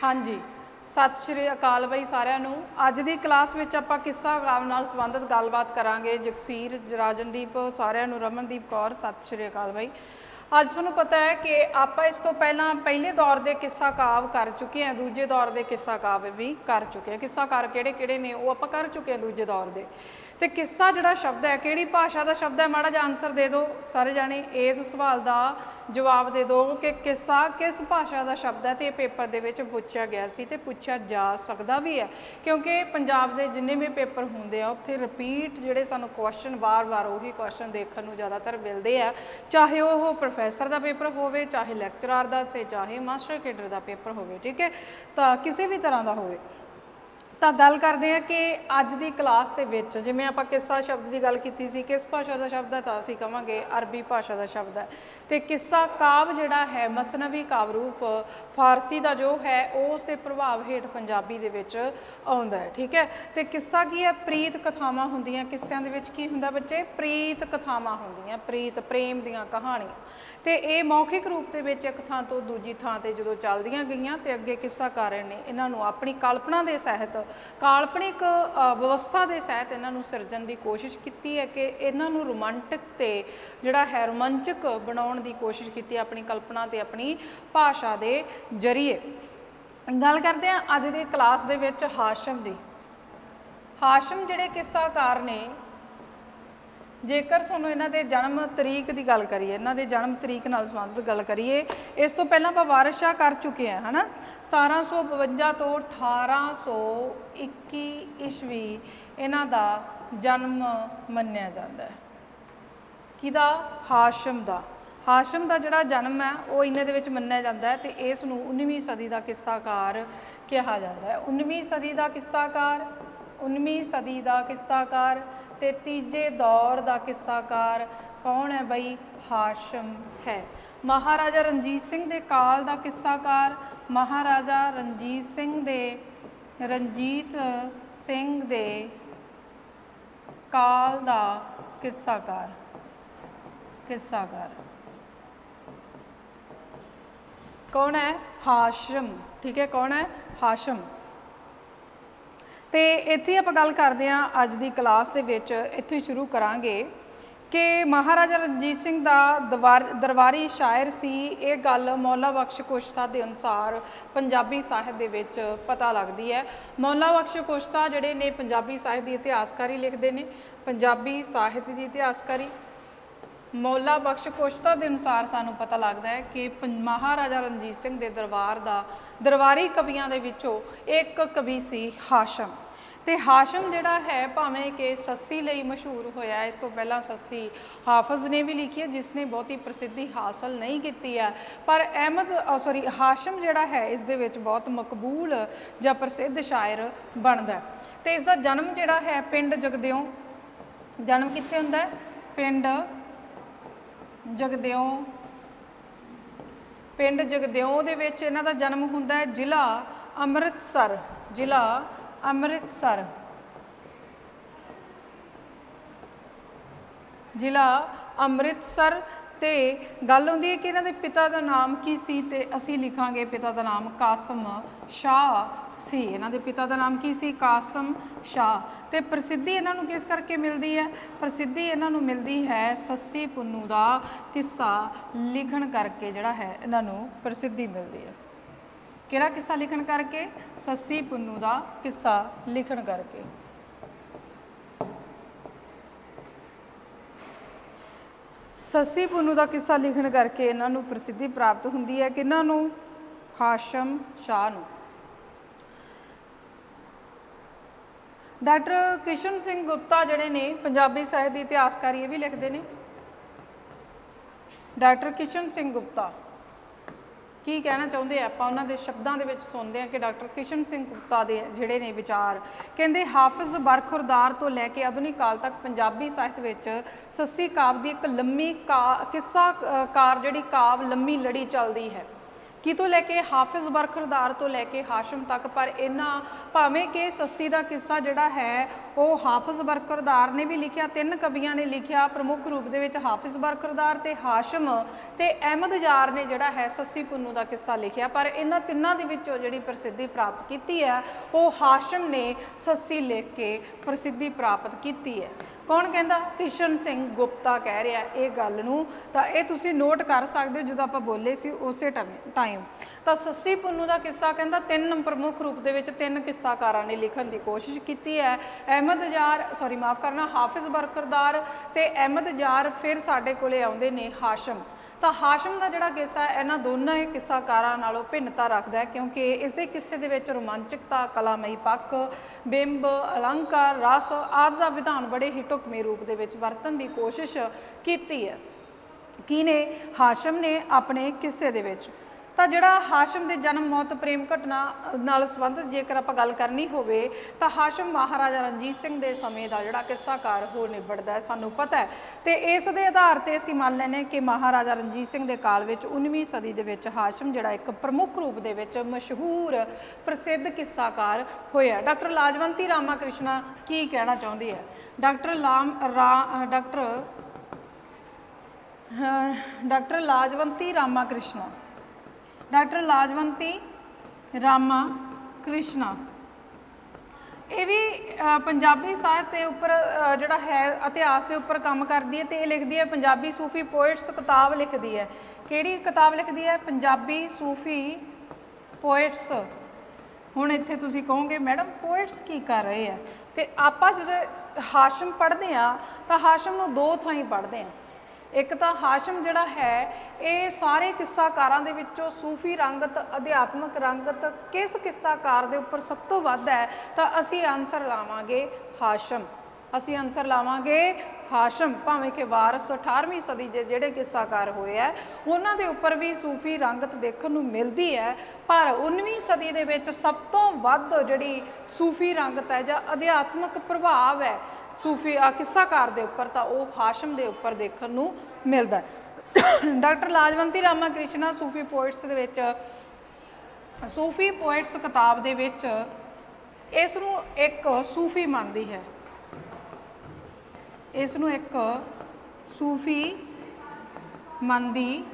हाँ जी, सत श्री अकाल बई सारिਆਂ ਨੂੰ। ਅੱਜ ਦੀ ਕਲਾਸ ਵਿੱਚ ਆਪਾਂ ਕਿੱਸਾ ਕਾਵਿ ਨਾਲ ਸੰਬੰਧਿਤ ਗੱਲਬਾਤ ਕਰਾਂਗੇ। ਜਗਸੀਰ, ਰਾਜਨਦੀਪ, ਸਾਰਿਆਂ ਨੂੰ, ਰਮਨਦੀਪ ਕੌਰ, ਸਤ श्री अकाल बई। ਅੱਜ ਤੁਹਾਨੂੰ ਪਤਾ ਹੈ ਕਿ ਆਪਾਂ ਇਸ ਤੋਂ ਪਹਿਲਾਂ ਪਹਿਲੇ ਦੌਰ ਦੇ ਕਿੱਸਾ ਕਾਵਿ ਕਰ ਚੁੱਕੇ ਹਾਂ, ਦੂਜੇ ਦੌਰ ਦੇ ਕਿੱਸਾ ਕਾਵਿ ਵੀ ਕਰ ਚੁੱਕੇ ਹਾਂ। ਕਿੱਸਾਕਾਰ ਕਿਹੜੇ ਨੇ ਉਹ ਆਪਾਂ ਕਰ ਚੁੱਕੇ ਹਾਂ ਦੂਜੇ ਦੌਰ ਦੇ। ਤੇ ਕਿੱਸਾ ਜਿਹੜਾ ਸ਼ਬਦ ਹੈ ਕਿਹੜੀ ਭਾਸ਼ਾ ਦਾ ਸ਼ਬਦ ਹੈ, ਮਾੜਾ ਜਿਹਾ ਆਨਸਰ ਦੇ ਦਿਓ ਸਾਰੇ ਜਾਣੇ। ਇਸ ਸਵਾਲ ਦਾ ਜਵਾਬ ਦੇ ਦਿਓ ਕਿ ਕਿੱਸਾ ਕਿਸ ਭਾਸ਼ਾ ਦਾ ਸ਼ਬਦ ਹੈ। ਤੇ ਇਹ ਪੇਪਰ ਦੇ ਵਿੱਚ ਪੁੱਛਿਆ ਗਿਆ ਸੀ ਤੇ ਪੁੱਛਿਆ ਜਾ ਸਕਦਾ ਵੀ ਹੈ, ਕਿਉਂਕਿ ਪੰਜਾਬ ਦੇ ਜਿੰਨੇ ਵੀ ਪੇਪਰ ਹੁੰਦੇ ਆ ਉੱਥੇ ਰਿਪੀਟ ਜਿਹੜੇ ਸਾਨੂੰ ਕੁਐਸਚਨ ਵਾਰ-ਵਾਰ ਉਹੀ ਕੁਐਸਚਨ ਦੇਖਣ ਨੂੰ ਜ਼ਿਆਦਾਤਰ ਮਿਲਦੇ ਆ, ਚਾਹੇ ਉਹ ਪ੍ਰੋਫੈਸਰ ਦਾ ਪੇਪਰ ਹੋਵੇ, ਚਾਹੇ ਲੈਕਚਰਾਰ ਦਾ, ਤੇ ਚਾਹੇ ਮਾਸਟਰ ਕੇਡਰ ਦਾ ਪੇਪਰ ਹੋਵੇ। ਠੀਕ ਹੈ, ਤਾਂ ਕਿਸੇ ਵੀ ਤਰ੍ਹਾਂ ਦਾ ਹੋਵੇ। ਤਾਂ ਗੱਲ ਕਰਦੇ ਹਾਂ ਕਿ ਅੱਜ ਦੀ ਕਲਾਸ ਦੇ ਵਿੱਚ ਜਿਵੇਂ ਆਪਾਂ ਕਿੱਸਾ ਸ਼ਬਦ ਦੀ ਗੱਲ ਕੀਤੀ ਸੀ, ਕਿਸ ਭਾਸ਼ਾ ਦਾ ਸ਼ਬਦ ਹੈ, ਤਾਂ ਅਸੀਂ ਕਹਾਂਗੇ ਅਰਬੀ ਭਾਸ਼ਾ ਦਾ ਸ਼ਬਦ ਹੈ। ਤੇ ਕਿੱਸਾ ਕਾਵਿ ਜਿਹੜਾ ਹੈ ਮਸਨਵੀ ਕਾਵਿ ਰੂਪ ਫਾਰਸੀ ਦਾ ਜੋ ਹੈ ਉਸ ਦੇ ਪ੍ਰਭਾਵ ਹੇਠ ਪੰਜਾਬੀ ਦੇ ਵਿੱਚ ਆਉਂਦਾ ਹੈ। ਠੀਕ ਹੈ, ਤੇ ਕਿੱਸਾ ਕੀ ਹੈ? ਪ੍ਰੀਤ ਕਥਾਵਾਂ ਹੁੰਦੀਆਂ। ਕਿੱਸਿਆਂ ਦੇ ਵਿੱਚ ਕੀ ਹੁੰਦਾ ਬੱਚੇ? ਪ੍ਰੀਤ ਕਥਾਵਾਂ ਹੁੰਦੀਆਂ, ਪ੍ਰੀਤ ਪ੍ਰੇਮ ਦੀਆਂ ਕਹਾਣੀਆਂ। ਤੇ ਇਹ ਮੌਖਿਕ ਰੂਪ ਦੇ ਵਿੱਚ ਇੱਕ ਥਾਂ ਤੋਂ ਦੂਜੀ ਥਾਂ ਤੇ ਜਦੋਂ ਚੱਲਦੀਆਂ ਗਈਆਂ ਤੇ ਅੱਗੇ ਕਿੱਸਾਕਾਰਾਂ ਨੇ ਇਹਨਾਂ ਨੂੰ ਆਪਣੀ ਕਲਪਨਾ ਦੇ ਸਹਿਤ, ਕਾਲਪਨਿਕ ਵਿਵਸਥਾ ਦੇ ਸਹਿਤ ਇਹਨਾਂ ਨੂੰ ਸਿਰਜਣ ਦੀ ਕੋਸ਼ਿਸ਼ ਕੀਤੀ ਹੈ ਕਿ ਇਹਨਾਂ ਨੂੰ ਰੋਮਾਂਟਿਕ ਤੇ ਜਿਹੜਾ ਹੈ ਰੋਮਾਂਚਕ ਬਣਾਉਣ ਦੀ ਕੋਸ਼ਿਸ਼ ਕੀਤੀ ਆਪਣੀ ਕਲਪਨਾ ਤੇ ਆਪਣੀ ਭਾਸ਼ਾ ਦੇ ਜ਼ਰੀਏ। ਗੱਲ ਕਰਦੇ ਹਾਂ ਅੱਜ ਦੀ ਕਲਾਸ ਦੇ ਵਿੱਚ ਹਾਸ਼ਮ ਦੀ। ਹਾਸ਼ਮ ਜਿਹੜੇ ਕਿੱਸਾਕਾਰ ਨੇ, ਜੇਕਰ ਤੁਹਾਨੂੰ ਇਹਨਾਂ ਦੇ ਜਨਮ ਤਰੀਕ ਦੀ ਗੱਲ ਕਰੀਏ, ਇਹਨਾਂ ਦੇ ਜਨਮ ਤਰੀਕ ਨਾਲ ਸੰਬੰਧਿਤ ਗੱਲ ਕਰੀਏ, ਇਸ ਤੋਂ ਪਹਿਲਾਂ ਆਪਾਂ ਵਾਰਿਸ ਸ਼ਾਹ ਕਰ ਚੁੱਕੇ ਹਾਂ, ਹੈ ਨਾ। 1752 ਤੋਂ 1821 ਈਸਵੀ ਇਹਨਾਂ ਦਾ ਜਨਮ ਮੰਨਿਆ ਜਾਂਦਾ ਹੈ। ਕਿਹਦਾ? ਹਾਸ਼ਮ ਦਾ। ਹਾਸ਼ਮ ਦਾ ਜਿਹੜਾ ਜਨਮ ਹੈ ਉਹ ਇਹਨਾਂ ਦੇ ਵਿੱਚ ਮੰਨਿਆ ਜਾਂਦਾ ਹੈ ਤੇ ਇਸ ਨੂੰ 19ਵੀਂ ਸਦੀ ਦਾ ਕਿੱਸਾਕਾਰ ਕਿਹਾ ਜਾਂਦਾ ਹੈ। 19ਵੀਂ ਸਦੀ ਦਾ ਕਿੱਸਾਕਾਰ, 19ਵੀਂ ਸਦੀ ਦਾ ਕਿੱਸਾਕਾਰ ਤੇ ਤੀਜੇ ਦੌਰ ਦਾ ਕਿੱਸਾਕਾਰ ਕੌਣ ਹੈ ਬਈ? ਹਾਸ਼ਮ ਹੈ। ਮਹਾਰਾਜਾ ਰਣਜੀਤ ਸਿੰਘ ਦੇ ਕਾਲ ਦਾ ਕਿੱਸਾਕਾਰ, ਮਹਾਰਾਜਾ ਰਣਜੀਤ ਸਿੰਘ ਦੇ ਕਾਲ ਦਾ ਕਿੱਸਾਕਾਰ ਕੌਣ ਹੈ? ਹਾਸ਼ਮ। ਠੀਕ ਹੈ, ਕੌਣ ਹੈ? ਹਾਸ਼ਮ। ਤੇ ਇੱਥੇ ਆਪਾਂ ਗੱਲ ਕਰਦੇ ਹਾਂ ਅੱਜ ਦੀ ਕਲਾਸ ਦੇ ਵਿੱਚ, ਇੱਥੇ ਸ਼ੁਰੂ ਕਰਾਂਗੇ ਕਿ ਮਹਾਰਾਜਾ ਰਣਜੀਤ ਸਿੰਘ ਦਾ ਦਰਬਾਰੀ ਸ਼ਾਇਰ ਸੀ। ਇਹ ਗੱਲ ਮੌਲਾ ਬਖਸ਼ ਕੁਸ਼ਤਾ ਦੇ ਅਨੁਸਾਰ ਪੰਜਾਬੀ ਸਾਹਿਤ ਦੇ ਵਿੱਚ ਪਤਾ ਲੱਗਦੀ ਹੈ। ਮੌਲਾ ਬਖਸ਼ ਕੁਸ਼ਤਾ ਜਿਹੜੇ ਨੇ ਪੰਜਾਬੀ ਸਾਹਿਤ ਦੀ ਇਤਿਹਾਸਕਾਰੀ ਲਿਖਦੇ ਨੇ, ਪੰਜਾਬੀ ਸਾਹਿਤ ਦੀ ਇਤਿਹਾਸਕਾਰੀ। ਮੌਲਾ ਬਖਸ਼ ਕੁਸ਼ਤਾ ਦੇ ਅਨੁਸਾਰ ਸਾਨੂੰ ਪਤਾ ਲੱਗਦਾ ਹੈ ਕਿ ਮਹਾਰਾਜਾ ਰਣਜੀਤ ਸਿੰਘ ਦੇ ਦਰਬਾਰੀ ਕਵੀਆਂ ਦੇ ਵਿੱਚੋਂ ਇੱਕ ਕਵੀ ਸੀ ਹਾਸ਼ਮ। ਤੇ ਹਾਸ਼ਮ ਜਿਹੜਾ ਹੈ ਭਾਵੇਂ ਕਿ ਸੱਸੀ ਲਈ ਮਸ਼ਹੂਰ ਹੋਇਆ, ਇਸ ਤੋਂ ਪਹਿਲਾਂ ਸੱਸੀ ਹਾਫਜ਼ ਨੇ ਵੀ ਲਿਖੀ ਹੈ ਜਿਸ ਨੇ ਬਹੁਤੀ ਪ੍ਰਸਿੱਧੀ ਹਾਸਲ ਨਹੀਂ ਕੀਤੀ ਹੈ, ਪਰ ਹਾਸ਼ਮ ਜਿਹੜਾ ਹੈ ਇਸ ਦੇ ਵਿੱਚ ਬਹੁਤ ਮਕਬੂਲ ਜਾਂ ਪ੍ਰਸਿੱਧ ਸ਼ਾਇਰ ਬਣਦਾ। ਤੇ ਇਸ ਦਾ ਜਨਮ ਜਿਹੜਾ ਹੈ ਪਿੰਡ ਜਗਦਿਓ, ਜਨਮ ਕਿੱਥੇ ਹੁੰਦਾ ਹੈ? ਪਿੰਡ ਜਗਦਿਓ ਦੇ ਵਿੱਚ ਇਹਨਾਂ ਦਾ ਜਨਮ ਹੁੰਦਾ ਹੈ। ਜ਼ਿਲ੍ਹਾ ਅੰਮ੍ਰਿਤਸਰ। ਤੇ ਗੱਲ ਹੁੰਦੀ ਹੈ ਕਿ ਇਹਨਾਂ ਦੇ ਪਿਤਾ ਦਾ ਨਾਮ ਕੀ ਸੀ, ਤੇ ਅਸੀਂ ਲਿਖਾਂਗੇ ਪਿਤਾ ਦਾ ਨਾਮ ਕਾਸਮ ਸ਼ਾਹ ਸੀ। ਇਹਨਾਂ ਦੇ ਪਿਤਾ ਦਾ ਨਾਮ ਕੀ ਸੀ? ਕਾਸਮ ਸ਼ਾਹ। ਤੇ ਪ੍ਰਸਿੱਧੀ ਇਹਨਾਂ ਨੂੰ ਕਿਸ ਕਰਕੇ ਮਿਲਦੀ ਹੈ? ਪ੍ਰਸਿੱਧੀ ਇਹਨਾਂ ਨੂੰ ਮਿਲਦੀ ਹੈ ਸੱਸੀ ਪੁੰਨੂ ਦਾ ਕਿੱਸਾ ਲਿਖਣ ਕਰਕੇ, ਜਿਹੜਾ ਹੈ ਇਹਨਾਂ ਨੂੰ ਪ੍ਰਸਿੱਧੀ ਮਿਲਦੀ ਹੈ। ਕਿਹੜਾ ਕਿੱਸਾ ਲਿਖਣ ਕਰਕੇ? ਸੱਸੀ ਪੁੰਨੂ ਦਾ ਕਿੱਸਾ ਲਿਖਣ ਕਰਕੇ। ਸੱਸੀ ਪੁੰਨੂ ਦਾ ਕਿੱਸਾ ਲਿਖਣ ਕਰਕੇ ਇਹਨਾਂ ਨੂੰ ਪ੍ਰਸਿੱਧੀ ਪ੍ਰਾਪਤ ਹੁੰਦੀ ਹੈ। ਕਿਹਨਾਂ ਨੂੰ? ਹਾਸ਼ਮ ਸ਼ਾਹ ਨੂੰ। ਡਾਕਟਰ ਕਿਸ਼ਨ ਸਿੰਘ ਗੁਪਤਾ ਜਿਹੜੇ ਨੇ ਪੰਜਾਬੀ ਸਾਹਿਤ ਦੀ ਇਤਿਹਾਸਕਾਰੀ, ਇਹ ਵੀ ਲਿਖਦੇ ਨੇ। ਡਾਕਟਰ ਕਿਸ਼ਨ ਸਿੰਘ ਗੁਪਤਾ ਕੀ ਕਹਿਣਾ ਚਾਹੁੰਦੇ ਆ, ਆਪਾਂ ਉਹਨਾਂ ਦੇ ਸ਼ਬਦਾਂ ਦੇ ਵਿੱਚ ਸੁਣਦੇ ਹਾਂ ਕਿ ਡਾਕਟਰ ਕਿਸ਼ਨ ਸਿੰਘ ਗੁਪਤਾ ਦੇ ਜਿਹੜੇ ਨੇ ਵਿਚਾਰ, ਕਹਿੰਦੇ ਹਾਫਿਜ਼ ਬਰਖੁਰਦਾਰ ਤੋਂ ਲੈ ਕੇ ਆਧੁਨਿਕ ਕਾਲ ਤੱਕ ਪੰਜਾਬੀ ਸਾਹਿਤ ਵਿੱਚ ਸੱਸੀ ਕਾਵਿ ਦੀ ਇੱਕ ਲੰਮੀ ਕਿੱਸਾਕਾਰ ਜਿਹੜੀ ਕਾਵਿ ਲੰਮੀ ਲੜੀ ਚੱਲਦੀ ਹੈ। कितों लैके हाफिज़ बरखरदार तो लैके हाशम तक। पर इन्ना भावें कि सस्सी का किस्सा जिहड़ा है वो हाफिज़ बरखरदार ने भी लिखिया, 3 कवियां ने लिखिया प्रमुख रूप दे विच हाफिज़ बरखरदार ते हाशम ते अहमद जार ने जिहड़ा है सस्सी पुन्नू का किस्सा लिखिया। पर इन्हां तिन्नां दे विचों जिहड़ी प्रसिद्धि प्राप्त की है वो हाशम ने सस्सी लिख के प्रसिद्धि प्राप्त की है। कौन कहता? किशन सिंह गुप्ता कह रहा है ये गल नूं, तां ये तुसीं नोट कर सकते हो जो आप बोले सी उस टाइम। तो सस्सी पुन्नू का किस्सा कहता 3 प्रमुख रूप दे विच 3 किस्साकारां ने लिखण की कोशिश की है। अहमद जार सॉरी माफ़ करना हाफिज़ बरखरदार ते अहमद जार, फिर साडे कोले आउंदे ने हाशम। तो हाशम का जिहड़ा किस्सा इन्हां दोनों किस्साकारां नालों भिन्नता रखता है, क्योंकि इसके किस्से दे विच रोमांचकता, कलामई पक्ष, बिंब, अलंकार, रस आदि का विधान बड़े ही ढुकवें रूप दे विच वरतन की कोशिश की है। किने? हाशम ने अपने किस्से दे विच। तो जिहड़ा हाशम के जन्म मौत प्रेम घटना नाल संबंधित जेकर आप गल करनी होवे तो हाशम महाराजा रणजीत सिंह के समय का जिहड़ा किस्साकार हो निबड़दा है, सानू पता है। तो इस दे आधार पर असीं मान लैने कि महाराजा रणजीत सिंह के काल में 19वीं सदी के विच हाशम जिहड़ा एक प्रमुख रूप दे विच मशहूर प्रसिद्ध किस्साकार होया। डॉक्टर लाजवंती रामा कृष्णा की कहना चाहुंदी है? डॉक्टर लाजवंती रामा कृष्णा, डॉक्टर लाजवंती रामा कृष्णा ये भी पंजाबी साहित्य के उपर जोड़ा है इतिहास के उपर काम करती है। तो ये लिखती है पंजाबी सूफी पोइट्स किताब लिखती है। किहड़ी किताब लिखती है? पंजाबी सूफी पोइट्स। हुण इत्थे तुसीं कहोगे मैडम पोइट्स की कर रहे हैं, तो आपां जो हाशम पढ़ते हैं तो हाशम नूं 2 थाई पढ़ते हैं। एक तो हाशम जिहड़ा है ये सारे किस्साकारां दे विचों सूफी रंगत, अध्यात्मक रंगत किस किस्साकार दे उपर सब तो वध है, तो असी आंसर लावांगे हाशम। असी आंसर लावांगे हाशम। भावें कि वारस 18वीं सदी के जिहड़े किस्साकार होए है उन्हां दे उपर भी सूफी रंगत देखण नूं मिलदी है, पर 19वीं सदी दे विच सब तो वध जिहड़ी सूफी रंगत है जां अध्यात्मक प्रभाव है सूफी किस्साकार के उपर, तो वह हाशम के उपर देखण नूं मिलदा है। डॉक्टर लाजवंती रामा कृष्णा सूफी पोइट्स दे विच सूफी पोइट्स किताब दे विच इस नूं एक सूफी मानदी है, इस नूं एक सूफी मानदी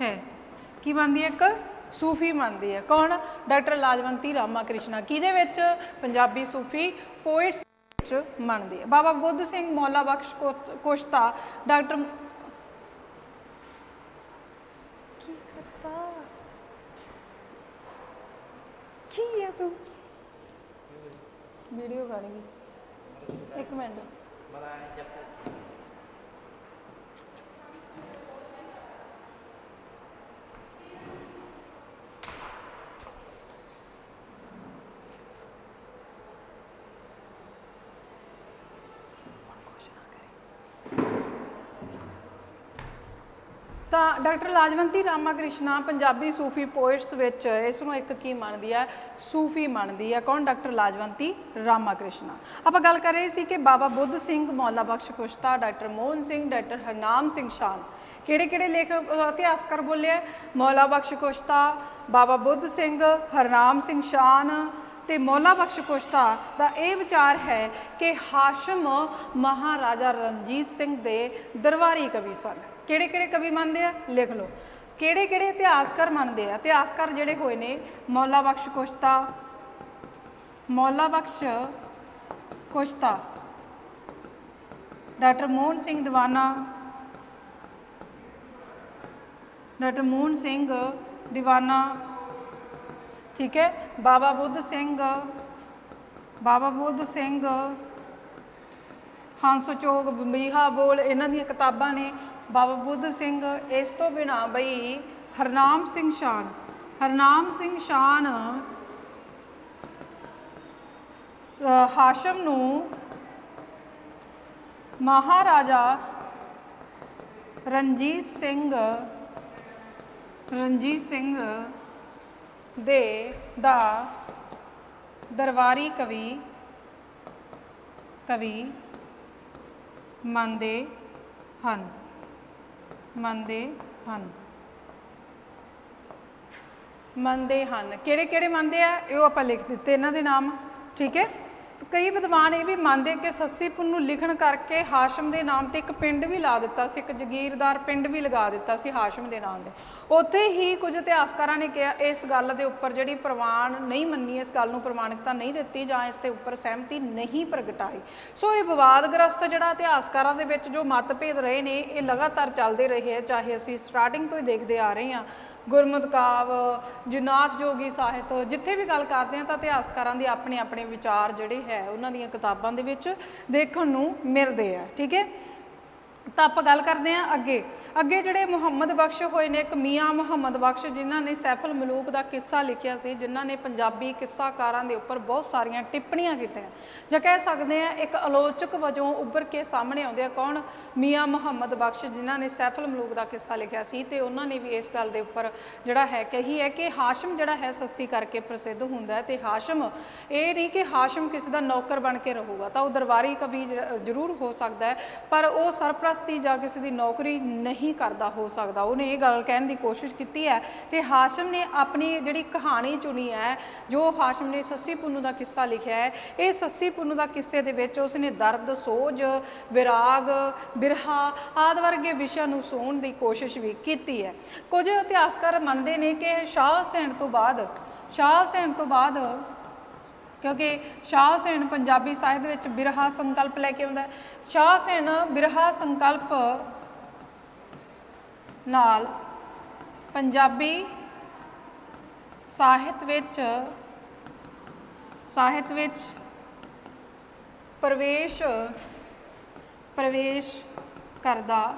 है। की मानदी है? एक सूफी मानदी है। कौन? डॉक्टर लाजवंती रामा कृष्णा। किहदे विच? पंजाबी सूफी पोइट्स मानती है। बाबा बुद्ध सिंह मौला बख्श कुश्ता डॉक्टर की है तू वीडियो काढ़ेगी एक मिनट। तो डॉक्टर लाजवंती रामा कृष्णा पंजाबी सूफी पोइट्स विच इसनूं एक की मानदी है? सूफी मानदी है। कौन? डॉक्टर लाजवंती रामा कृष्णा। आप गल कर रहे सी कि बाबा बुद्ध सिंह मौला बख्श कुश्ता, डॉक्टर मोहन सिंह, डॉक्टर हरनाम सिंह शान किहड़े लेखक इतिहासकार बोले? मौला बख्श कुश्ता, बाबा बुद्ध सिंह, हरनाम सिंह शान ते मौला बख्श कुश्ता का यह विचार है कि हाशम महाराजा रणजीत सिंह के दरबारी कवि सन। किहड़े कवि मानते हैं? लिख लो। किहड़े इतिहासकार मानते हैं? इतिहासकार जिहड़े होए ने मौला बख्श कुश्ता, मौला बख्श कुश्ता, डॉक्टर मोहन सिंह दीवाना, डॉक्टर मोहन सिंह दीवाना, ठीक है, बाबा बुद्ध सिंह हंस चोग बंबीहा बोल इन्हां दी किताबां ने। बाबा बुद्ध सिंह इस तो बिना बई हरनाम सिंह शान, हरनाम सिंह शान हाशम नूं महाराजा रणजीत सिंह दे दा दरबारी कवि मानते हैं। ਮੰਨਦੇ ਹਨ। ਕਿਹੜੇ ਕਿਹੜੇ ਮੰਨਦੇ ਆ ਇਹ ਆਪਾਂ ਲਿਖ ਦਿੱਤੇ ਇਹਨਾਂ ਦੇ ਨਾਮ, ਠੀਕ ਹੈ। ਕਈ ਵਿਦਵਾਨ ਇਹ ਵੀ ਮੰਨਦੇ ਕਿ ਸੱਸੀ ਪੁੰਨੂੰ ਲਿਖਣ ਕਰਕੇ ਹਾਸ਼ਮ ਦੇ ਨਾਮ ਤੇ ਇੱਕ ਪਿੰਡ ਵੀ ਲਾ ਦਿੱਤਾ ਸੀ, ਇੱਕ ਜਗੀਰਦਾਰ ਪਿੰਡ ਵੀ ਲਗਾ ਦਿੱਤਾ ਸੀ ਹਾਸ਼ਮ ਦੇ ਨਾਮ ਦੇ। ਉੱਥੇ ਹੀ ਕੁਝ ਇਤਿਹਾਸਕਾਰਾਂ ਨੇ ਕਿਹਾ ਇਸ ਗੱਲ ਦੇ ਉੱਪਰ ਜਿਹੜੀ ਪ੍ਰਵਾਨ ਨਹੀਂ ਮੰਨੀ, ਇਸ ਗੱਲ ਨੂੰ ਪ੍ਰਮਾਣਿਕਤਾ ਨਹੀਂ ਦਿੱਤੀ ਜਾਂ ਇਸ ਦੇ ਉੱਪਰ ਸਹਿਮਤੀ ਨਹੀਂ ਪ੍ਰਗਟਾਈ। ਸੋ ਇਹ ਵਿਵਾਦਗ੍ਰਸਤ ਜਿਹੜਾ ਇਤਿਹਾਸਕਾਰਾਂ ਦੇ ਵਿੱਚ ਜੋ ਮਤਭੇਦ ਰਹੇ ਨੇ ਇਹ ਲਗਾਤਾਰ ਚੱਲਦੇ ਰਹੇ ਹੈ, ਚਾਹੇ ਅਸੀਂ ਸਟਾਰਟਿੰਗ ਤੋਂ ਹੀ ਦੇਖਦੇ ਆ ਰਹੇ ਹਾਂ। ਗੁਰਮਤਿ ਕਾਵਿ, ਜੁਨਾਥ ਜੋਗੀ ਸਾਹਿਤ, ਜਿੱਥੇ ਵੀ ਗੱਲ ਕਰਦੇ ਹਾਂ ਤਾਂ ਇਤਿਹਾਸਕਾਰਾਂ ਦੇ ਆਪਣੇ ਆਪਣੇ ਵਿਚਾਰ ਜਿਹੜੇ ਹੈ ਉਹਨਾਂ ਦੀਆਂ ਕਿਤਾਬਾਂ ਦੇ ਵਿੱਚ ਦੇਖਣ ਨੂੰ ਮਿਲਦੇ ਆ, ਠੀਕ ਹੈ। ਤਾਂ ਆਪਾਂ ਗੱਲ ਕਰਦੇ ਹਾਂ ਅੱਗੇ ਅੱਗੇ ਜਿਹੜੇ ਮੁਹੰਮਦ ਬਖਸ਼ ਹੋਏ ਨੇ, ਇੱਕ ਮੀਆਂ ਮੁਹੰਮਦ ਬਖਸ਼ ਜਿਨ੍ਹਾਂ ਨੇ ਸੈਫੁਲ ਮਲੂਕ ਦਾ ਕਿੱਸਾ ਲਿਖਿਆ ਸੀ, ਜਿਨ੍ਹਾਂ ਨੇ ਪੰਜਾਬੀ ਕਿੱਸਾਕਾਰਾਂ ਦੇ ਉੱਪਰ ਬਹੁਤ ਸਾਰੀਆਂ ਟਿੱਪਣੀਆਂ ਕੀਤੀਆਂ, ਜਾਂ ਕਹਿ ਸਕਦੇ ਹਾਂ ਇੱਕ ਆਲੋਚਕ ਵਜੋਂ ਉੱਭਰ ਕੇ ਸਾਹਮਣੇ ਆਉਂਦੇ ਆ। ਕੌਣ? ਮੀਆਂ ਮੁਹੰਮਦ ਬਖਸ਼, ਜਿਨ੍ਹਾਂ ਨੇ ਸੈਫੁਲ ਮਲੂਕ ਦਾ ਕਿੱਸਾ ਲਿਖਿਆ ਸੀ ਤੇ ਉਹਨਾਂ ਨੇ ਵੀ ਇਸ ਗੱਲ ਦੇ ਉੱਪਰ ਜਿਹੜਾ ਹੈ ਕਹੀ ਹੈ ਕਿ ਹਾਸ਼ਮ ਜਿਹੜਾ ਹੈ ਸੱਸੀ ਕਰਕੇ ਪ੍ਰਸਿੱਧ ਹੁੰਦਾ ਹੈ, ਤੇ ਹਾਸ਼ਮ ਇਹ ਨਹੀਂ ਕਿ ਹਾਸ਼ਮ ਕਿਸੇ ਦਾ ਨੌਕਰ ਬਣ ਕੇ ਰਹੂਗਾ, ਤਾਂ ਉਹ ਦਰਬਾਰੀ ਕਵੀ ਜ਼ਰੂਰ ਹੋ ਸਕਦਾ ਹੈ ਪਰ ਉਹ ਸਰਪ੍ਰਸਤੀ ਜਾਂ ਕਿਸੇ ਦੀ ਨੌਕਰੀ ਨਹੀਂ ਕਰਦਾ ਹੋ ਸਕਦਾ। ਉਹਨੇ ਇਹ ਗੱਲ ਕਹਿਣ ਦੀ ਕੋਸ਼ਿਸ਼ ਕੀਤੀ ਹੈ ਤੇ ਹਾਸ਼ਮ ਨੇ ਆਪਣੀ ਜਿਹੜੀ ਕਹਾਣੀ ਚੁਣੀ ਹੈ, ਜੋ ਹਾਸ਼ਮ ਨੇ ਸੱਸੀ ਪੁੰਨੂੰ ਦਾ ਕਿੱਸਾ ਲਿਖਿਆ ਹੈ, ਇਹ ਸੱਸੀ ਪੁੰਨੂੰ ਦਾ ਕਿੱਸੇ ਦੇ ਵਿੱਚ ਉਸਨੇ ਦਰਦ, ਸੋਝ, ਵਿਰਾਗ, ਬਿਰਹਾ ਆਦਿ ਵਰਗੇ ਵਿਸ਼ਿਆਂ ਨੂੰ ਸੋਹਣ ਦੀ ਕੋਸ਼ਿਸ਼ ਵੀ ਕੀਤੀ ਹੈ। ਕੁਝ ਇਤਿਹਾਸਕਾਰ ਮੰਨਦੇ ਨੇ ਕਿ ਸ਼ਾਹ ਹੁਸੈਨ ਤੋਂ ਬਾਅਦ ਕਿਉਂਕਿ ਸ਼ਾਹ ਹੁਸੈਨ ਪੰਜਾਬੀ ਸਾਹਿਤ ਵਿੱਚ ਬਿਰਹਾ ਸੰਕਲਪ ਲੈ ਕੇ ਆਉਂਦਾ ਹੈ, ਸ਼ਾਹ ਹੁਸੈਨ ਬਿਰਹਾ ਸੰਕਲਪ ਨਾਲ ਪੰਜਾਬੀ ਸਾਹਿਤ ਵਿੱਚ ਪ੍ਰਵੇਸ਼ ਕਰਦਾ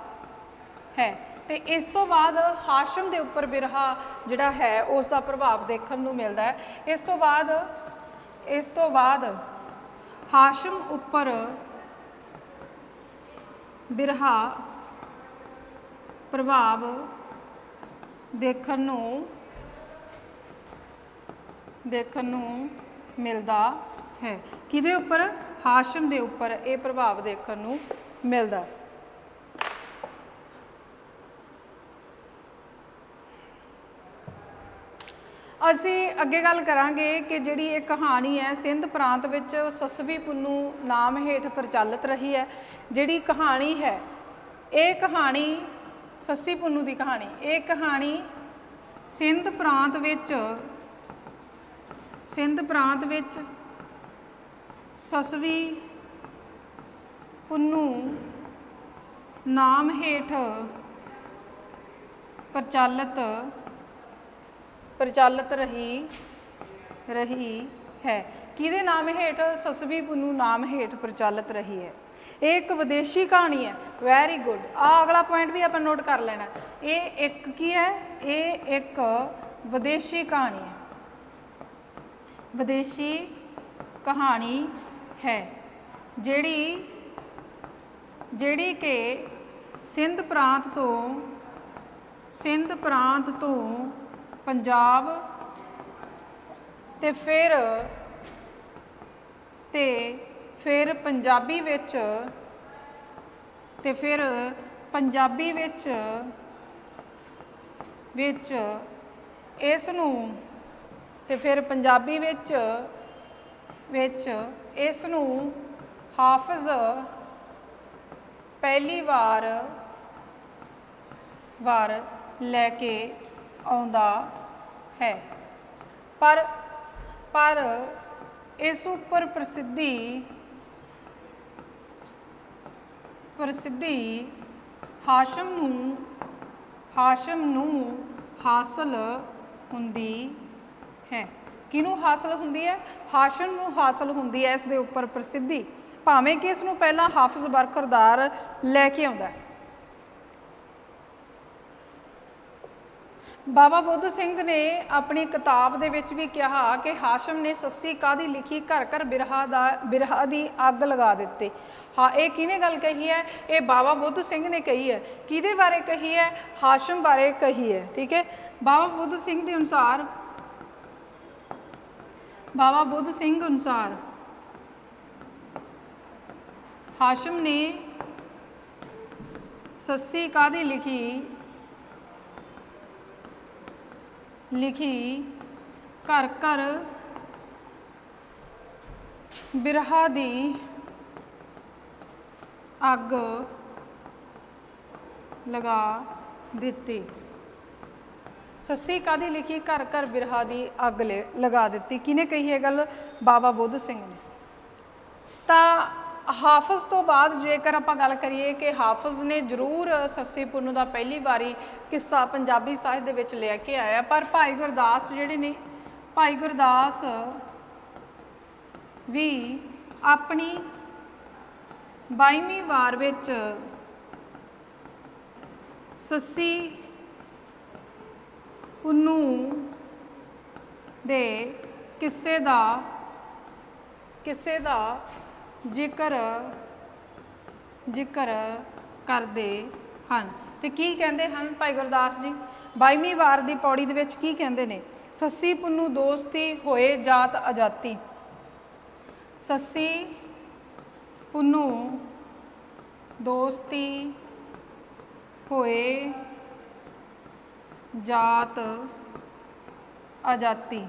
ਹੈ ਤੇ ਇਸ ਤੋਂ ਬਾਅਦ ਹਾਸ਼ਮ ਦੇ ਉੱਪਰ ਬਿਰਹਾ ਜਿਹੜਾ ਹੈ ਉਸ ਦਾ ਪ੍ਰਭਾਵ ਦੇਖਣ ਨੂੰ ਮਿਲਦਾ ਹੈ। ਇਸ ਤੋਂ ਬਾਅਦ ਹਾਸ਼ਮ ਉੱਪਰ ਬਿਰਹਾ ਪ੍ਰਭਾਵ ਦੇਖਣ ਨੂੰ ਮਿਲਦਾ ਹੈ। ਕਿਹਦੇ ਉੱਪਰ? ਹਾਸ਼ਮ ਦੇ ਉੱਪਰ ਇਹ ਪ੍ਰਭਾਵ ਦੇਖਣ ਨੂੰ ਮਿਲਦਾ। ਅਸੀਂ ਅੱਗੇ ਗੱਲ ਕਰਾਂਗੇ ਕਿ ਜਿਹੜੀ ਇਹ ਕਹਾਣੀ ਹੈ ਸਿੰਧ ਪ੍ਰਾਂਤ ਵਿੱਚ ਸੱਸਵੀ ਪੁੰਨੂੰ ਨਾਮ ਹੇਠ ਪ੍ਰਚਲਿਤ ਰਹੀ ਹੈ। ਜਿਹੜੀ ਕਹਾਣੀ ਹੈ ਇਹ ਕਹਾਣੀ ਸੱਸੀ ਪੁੰਨੂੰ ਦੀ ਕਹਾਣੀ, ਇਹ ਕਹਾਣੀ ਸਿੰਧ ਪ੍ਰਾਂਤ ਵਿੱਚ ਸੱਸਵੀ ਪੁੰਨੂੰ ਨਾਮ ਹੇਠ ਪ੍ਰਚਲਿਤ ਰਹੀ ਹੈ। ਕਿਹਦੇ ਨਾਮ ਹੇਠ? ਸੱਸਵੀ ਪੁੰਨੂੰ ਨਾਮ ਹੇਠ ਪ੍ਰਚਲਿਤ ਰਹੀ ਹੈ। ਇਹ ਇੱਕ ਵਿਦੇਸ਼ੀ ਕਹਾਣੀ ਹੈ। ਵੈਰੀ ਗੁੱਡ, ਆਹ ਅਗਲਾ ਪੁਆਇੰਟ ਵੀ ਆਪਾਂ ਨੋਟ ਕਰ ਲੈਣਾ। ਇਹ ਇੱਕ ਕੀ ਹੈ? ਇਹ ਇੱਕ ਵਿਦੇਸ਼ੀ ਕਹਾਣੀ ਹੈ, ਵਿਦੇਸ਼ੀ ਕਹਾਣੀ ਹੈ ਜਿਹੜੀ ਕਿ ਸਿੰਧ ਪ੍ਰਾਂਤ ਤੋਂ ਪੰਜਾਬ ਤੇ ਫਿਰ ਪੰਜਾਬੀ ਵਿੱਚ ਇਸ ਨੂੰ ਹਾਫਿਜ਼ ਪਹਿਲੀ ਵਾਰ ਲੈ ਕੇ ਆਉਂਦਾ ਹੈ, ਪਰ ਇਸ ਉੱਪਰ ਪ੍ਰਸਿੱਧੀ ਹਾਸ਼ਮ ਨੂੰ ਹਾਸਲ ਹੁੰਦੀ ਹੈ। ਕਿਹਨੂੰ ਹਾਸਲ ਹੁੰਦੀ ਹੈ? ਹਾਸ਼ਮ ਨੂੰ ਹਾਸਲ ਹੁੰਦੀ ਹੈ ਇਸ ਦੇ ਉੱਪਰ ਪ੍ਰਸਿੱਧੀ, ਭਾਵੇਂ ਕਿ ਇਸ ਨੂੰ ਪਹਿਲਾਂ ਹਾਫਿਜ਼ ਬਰਖਰਦਾਰ ਲੈ ਕੇ ਆਉਂਦਾ ਹੈ। ਬਾਬਾ ਬੁੱਧ ਸਿੰਘ ਨੇ ਆਪਣੀ ਕਿਤਾਬ ਦੇ ਵਿੱਚ ਵੀ ਕਿਹਾ ਕਿ ਹਾਸ਼ਮ ਨੇ ਸੱਸੀ ਕਾਹਦੀ ਲਿਖੀ, ਘਰ ਘਰ ਬਿਰਹਾ ਦੀ ਅੱਗ ਲਗਾ ਦਿੱਤੀ। ਹਾਂ, ਇਹ ਕਿਹਨੇ ਗੱਲ ਕਹੀ ਹੈ? ਇਹ ਬਾਬਾ ਬੁੱਧ ਸਿੰਘ ਨੇ ਕਹੀ ਹੈ। ਕਿਹਦੇ ਬਾਰੇ ਕਹੀ ਹੈ? ਹਾਸ਼ਮ ਬਾਰੇ ਕਹੀ ਹੈ, ਠੀਕ ਹੈ। ਬਾਬਾ ਬੁੱਧ ਸਿੰਘ ਅਨੁਸਾਰ ਹਾਸ਼ਮ ਨੇ ਸੱਸੀ ਕਾਹਦੀ लिखी घर घर बिरहा दी अग लगा दिती। सस्सी कादी लिखी घर घर बिरहा दी अग लगा दी, किने कही है गल? बाबा बुद्ध सिंह ने। तो हाफिज़ तो बाद जेकर आप गल करिए कि हाफिज़ ने जरूर सस्सी पुन्नू का पहली बारी किस्सा पंजाबी साहित्य विच लेके आया, पर भाई गुरदास जिहड़े ने, भाई गुरदास भी अपनी 22वीं वार विच सस्सी पुन्नू दे किस्से दा जिक्र करते हैं। तो की कहते हैं भाई गुरदास जी 22वीं वार की पौड़ी दे विच की कहते हैं? सस्सी पुन्नू दोस्ती होए जात अजाती। सस्सी पुन्नू दोस्ती होए जात अजाती।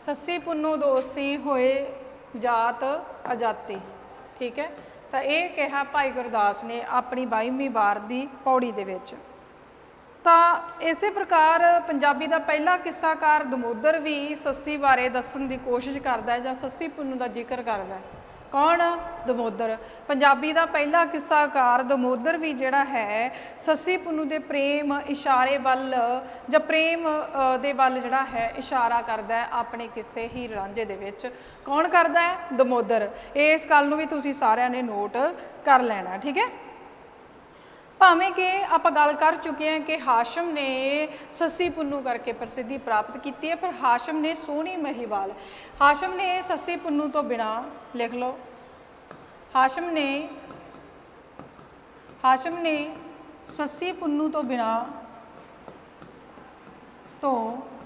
सस्सी पुन्नू दोस्ती होए जात अजाती। ठीक है, तो ये कहा भाई गुरदास ने अपनी 22वीं वार की पौड़ी दे विच। तो इस प्रकार पंजाबी का पहला किस्साकार दमोदर भी सस्सी बारे दसन की कोशिश करता है, जां सस्सी पुन्नू का जिक्र करता है। कौन? दमोदर। पंजाबी का पहला किस्साकार दमोदर भी जिहड़ा है सस्सी पुन्नू के प्रेम इशारे वल जां प्रेम दे वल जिहड़ा है इशारा करता है अपने किस्से हीर रांझे दे विच। कौन करता है? दमोदर। इस गल नूं भी तुसीं सारिआं ने नोट कर लेना। ठीक है, भावें कि आप गल कर चुके हैं कि हाशम ने सस्सी पुन्नू करके प्रसिद्धि प्राप्त की है, पर हाशम ने सोहनी महिवाल, हाशम ने सस्सी पुन्नू तो बिना, लिख लो, हाशम ने सस्सी पुन्नू तो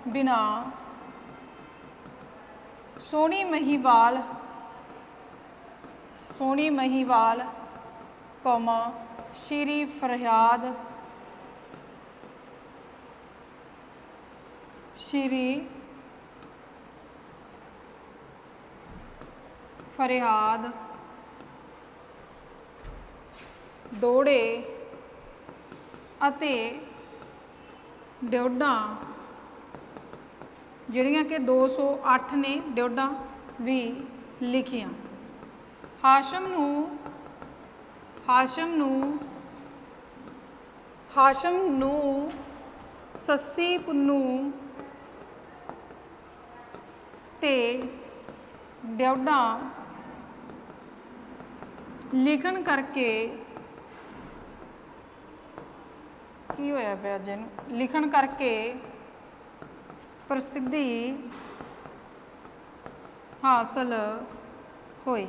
बिना सोहनी महिवाल कौमा श्री फरियाद दोड़े अते ड्योडां जिहड़ियां कि 208 ने ड्योडां भी लिखियां। हाशम नूं सस्सी पुन्नू ते ड्योडां लिखण करके की होया पिया जिन्नू लिखण करके प्रसिद्धि हासिल होई।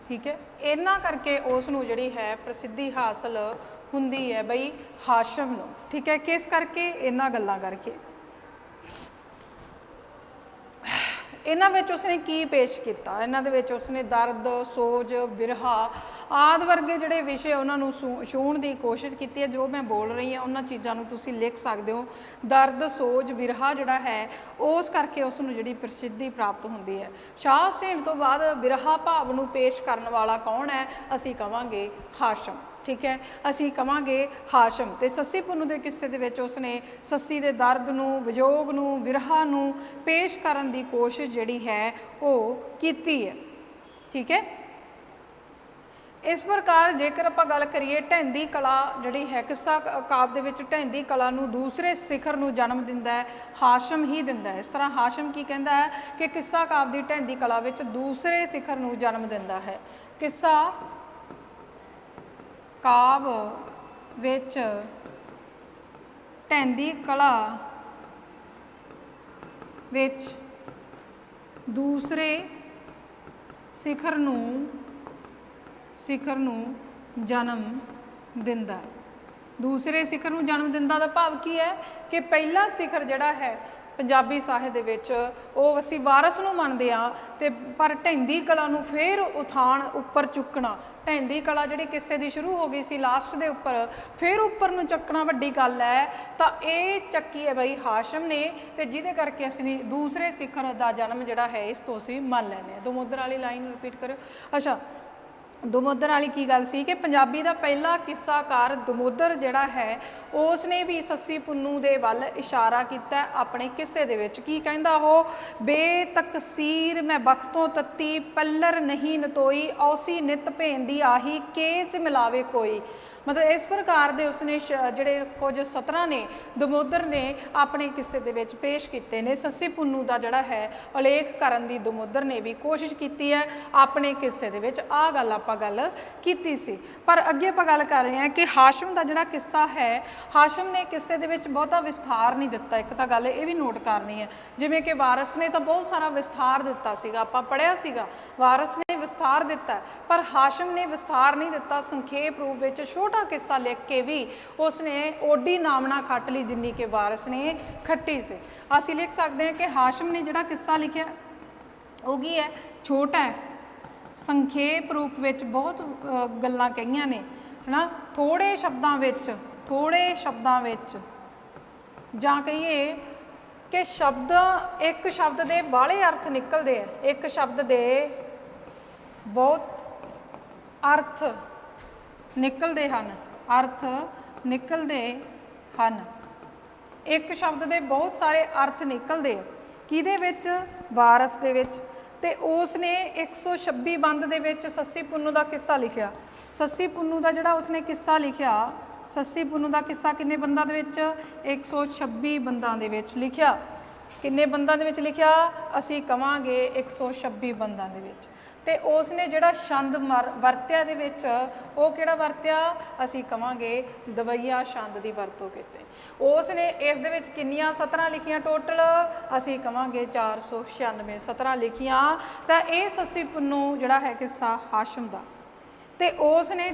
ठीक है, इन्ना करके उस नूं जिहड़ी है प्रसिद्धि हासिल हुंदी है बई हाशम नूं। ठीक है, किस करके? इन्हां गल्लां करके। इन्हां विच उसने की पेश किया? इन्हां दे विच उसने दर्द, सोज, बिरहा आदि वर्गे जिहड़े विषय उन्होंने छूण की कोशिश की है। जो मैं बोल रही हाँ उन्होंने चीज़ों को तुसीं लिख सकते हो। दर्द, सोज, बिरहा जिहड़ा है उस करके उसनूं जिहड़ी प्रसिद्धि प्राप्त होंदी है। शाह हुसैन तो बाद बिरहा भाव नूं पेश करने वाला कौन है? असीं कहांगे हाशम। ठीक है, असीं कहांगे हाशम। तो सस्सी पुन्नू के किस्से दे विच उसने सस्सी दे दर्द नूं, विजोग नूं, विरहा नूं पेश करन दी कोशिश जिहड़ी है वो कीती है। ठीक है, इस प्रकार जेकर आप गल करिए ढैंदी कला जिहड़ी है किस्सा काव्य दे विच ढैंदी कला नूं दूसरे सिखर नूं जन्म दिंदा है हाशम ही दिंदा है। इस तरह हाशम की कहता है कि किस्सा काव्य दी ढैंदी कला विच दूसरे सिखर नूं जन्म दिंदा है। किस्सा काव्य विच ढैंदी कला विच दूसरे सिखर नूं जन्म दिंदा। दूसरे सिखर नूं जन्म दिंदा दा भाव की है कि पहला सिखर जिहड़ा है ਪੰਜਾਬੀ ਸਾਹਿਤ ਦੇ ਵਿੱਚ ਉਹ ਅਸੀਂ ਵਾਰਸ ਨੂੰ ਮੰਨਦੇ ਹਾਂ ਤੇ ਪਰ ਢਹਿੰਦੀ ਕਲਾ ਨੂੰ ਫਿਰ ਉਥਾਨ ਉੱਪਰ ਚੁੱਕਣਾ, ਢਹਿੰਦੀ ਕਲਾ ਜਿਹੜੀ ਕਿਸੇ ਦੀ ਸ਼ੁਰੂ ਹੋ ਗਈ ਸੀ ਲਾਸਟ ਦੇ ਉੱਪਰ ਫਿਰ ਉੱਪਰ ਨੂੰ ਚੱਕਣਾ ਵੱਡੀ ਗੱਲ ਹੈ। ਤਾਂ ਇਹ ਚੱਕੀ ਹੈ ਬਈ ਹਾਸ਼ਮ ਨੇ ਤੇ ਜਿਹਦੇ ਕਰਕੇ ਅਸੀਂ ਦੂਸਰੇ ਸਿਖਰ ਦਾ ਜਨਮ ਜਿਹੜਾ ਹੈ ਇਸ ਤੋਂ ਅਸੀਂ ਮੰਨ ਲੈਂਦੇ ਹਾਂ। ਦਮੋਦਰ ਵਾਲੀ ਲਾਈਨ ਰਿਪੀਟ ਕਰਿਓ। ਅੱਛਾ, ਦਮੋਦਰ ਵਾਲੀ ਕੀ ਗੱਲ ਸੀ ਕਿ ਪੰਜਾਬੀ ਦਾ ਪਹਿਲਾ ਕਿੱਸਾਕਾਰ ਦਮੋਦਰ ਜਿਹੜਾ ਹੈ ਉਸ ਨੇ ਵੀ ਸੱਸੀ ਪੁੰਨੂ ਦੇ ਵੱਲ ਇਸ਼ਾਰਾ ਕੀਤਾ ਆਪਣੇ ਕਿੱਸੇ ਦੇ ਵਿੱਚ। ਕੀ ਕਹਿੰਦਾ ਉਹ, ਬੇਤਕਸੀਰ ਮੈਂ ਬਖਤੋਂ ਤੱਤੀ ਪੱਲਰ ਨਹੀਂ ਨਤੋਈ ਔਸੀ ਨਿਤ ਭੇਂਦੀ ਆਹੀ ਕੇਚ ਮਿਲਾਵੇ ਕੋਈ। ਮਤਲਬ ਇਸ ਪ੍ਰਕਾਰ ਦੇ ਉਸਨੇ ਜਿਹੜੇ ਕੁਝ ਸਤਰਾਂ ਨੇ ਦਮੋਦਰ ਨੇ ਆਪਣੇ ਕਿੱਸੇ ਦੇ ਵਿੱਚ ਪੇਸ਼ ਕੀਤੇ ਨੇ। ਸੱਸੀ ਪੁੰਨੂ ਦਾ ਜਿਹੜਾ ਹੈ ਉਲੇਖ ਕਰਨ ਦੀ ਦਮੋਦਰ ਨੇ ਵੀ ਕੋਸ਼ਿਸ਼ ਕੀਤੀ ਹੈ ਆਪਣੇ ਕਿੱਸੇ ਦੇ ਵਿੱਚ। ਆਹ ਗੱਲ ਆਪਾਂ ਗੱਲ ਕੀਤੀ ਸੀ। ਪਰ ਅੱਗੇ ਆਪਾਂ ਗੱਲ ਕਰ ਰਹੇ ਹਾਂ ਕਿ ਹਾਸ਼ਮ ਦਾ ਜਿਹੜਾ ਕਿੱਸਾ ਹੈ, ਹਾਸ਼ਮ ਨੇ ਕਿੱਸੇ ਦੇ ਵਿੱਚ ਬਹੁਤਾ ਵਿਸਥਾਰ ਨਹੀਂ ਦਿੱਤਾ। ਇੱਕ ਤਾਂ ਗੱਲ ਇਹ ਵੀ ਨੋਟ ਕਰਨੀ ਹੈ, ਜਿਵੇਂ ਕਿ ਵਾਰਸ ਨੇ ਤਾਂ ਬਹੁਤ ਸਾਰਾ ਵਿਸਥਾਰ ਦਿੱਤਾ ਸੀਗਾ, ਆਪਾਂ ਪੜ੍ਹਿਆ ਸੀਗਾ, ਵਾਰਸ ਨੇ ਵਿਸਥਾਰ ਦਿੱਤਾ, ਪਰ ਹਾਸ਼ਮ ਨੇ ਵਿਸਥਾਰ ਨਹੀਂ ਦਿੱਤਾ। ਸੰਖੇਪ ਰੂਪ ਵਿੱਚ ਛੋਟਾ ਕਿੱਸਾ ਲਿਖ ਕੇ ਵੀ ਉਸਨੇ ਓਡੀ ਨਾਮਨਾ ਖੱਟ ਲਈ ਜਿੰਨੀ ਕਿ ਵਾਰਸ ਨੇ ਖੱਟੀ ਸੀ। ਅਸੀਂ ਲਿਖ ਸਕਦੇ ਹਾਂ ਕਿ ਹਾਸ਼ਮ ਨੇ ਜਿਹੜਾ ਕਿੱਸਾ ਲਿਖਿਆ ਉਹ ਕੀ ਹੈ, ਛੋਟਾ ਹੈ, ਸੰਖੇਪ ਰੂਪ ਵਿੱਚ ਬਹੁਤ ਗੱਲਾਂ ਕਹੀਆਂ ਨੇ, ਹੈ ਨਾ, ਥੋੜ੍ਹੇ ਸ਼ਬਦਾਂ ਵਿੱਚ ਜਾਂ ਕਹੀਏ ਕਿ ਇੱਕ ਸ਼ਬਦ ਦੇ ਬਾਹਲੇ ਅਰਥ ਨਿਕਲਦੇ ਆ, ਇੱਕ ਸ਼ਬਦ ਦੇ ਬਹੁਤ ਅਰਥ ਨਿਕਲਦੇ ਹਨ, ਇੱਕ ਸ਼ਬਦ ਦੇ ਬਹੁਤ ਸਾਰੇ ਅਰਥ ਨਿਕਲਦੇ ਆ। ਕਿਹਦੇ ਵਿੱਚ, ਵਾਰਸ ਦੇ ਵਿੱਚ। ਤੇ ਉਸ ਨੇ 126 ਬੰਦ ਦੇ ਵਿੱਚ ਸੱਸੀ ਪੁੰਨੂ ਦਾ ਕਿੱਸਾ ਲਿਖਿਆ। ਸੱਸੀ ਪੁੰਨੂ ਦਾ ਜਿਹੜਾ ਉਸਨੇ ਕਿੱਸਾ ਲਿਖਿਆ, ਸੱਸੀ ਪੁੰਨੂ ਦਾ ਕਿੱਸਾ ਕਿੰਨੇ ਬੰਦਾਂ ਦੇ ਵਿੱਚ, 126 ਬੰਦਾਂ ਦੇ ਵਿੱਚ ਲਿਖਿਆ। ਕਿੰਨੇ ਬੰਦਾਂ ਦੇ ਵਿੱਚ ਲਿਖਿਆ, ਅਸੀਂ ਕਵਾਂਗੇ 126 ਬੰਦਾਂ ਦੇ ਵਿੱਚ। ਤੇ ਉਸ ਨੇ ਜਿਹੜਾ ਛੰਦ ਵਰਤਿਆ ਦੇ ਵਿੱਚ ਉਹ ਕਿਹੜਾ ਵਰਤਿਆ, ਅਸੀਂ ਕਵਾਂਗੇ ਦਵਈਆ ਛੰਦ ਦੀ ਵਰਤੋਂ ਕੀਤੀ। ਉਸ ਨੇ ਇਸ ਦੇ ਵਿੱਚ ਕਿੰਨੀਆਂ ਸਤਰਾਂ ਲਿਖੀਆਂ ਟੋਟਲ, ਅਸੀਂ ਕਵਾਂਗੇ 496 ਸਤਰਾਂ ਲਿਖੀਆਂ। ਤਾਂ ਇਹ ਸੱਸੀ ਪੁੰਨੂ ਜਿਹੜਾ ਹੈ ਕਿੱਸਾ ਹਾਸ਼ਮ ਦਾ। ਤੇ ਉਸ ਨੇ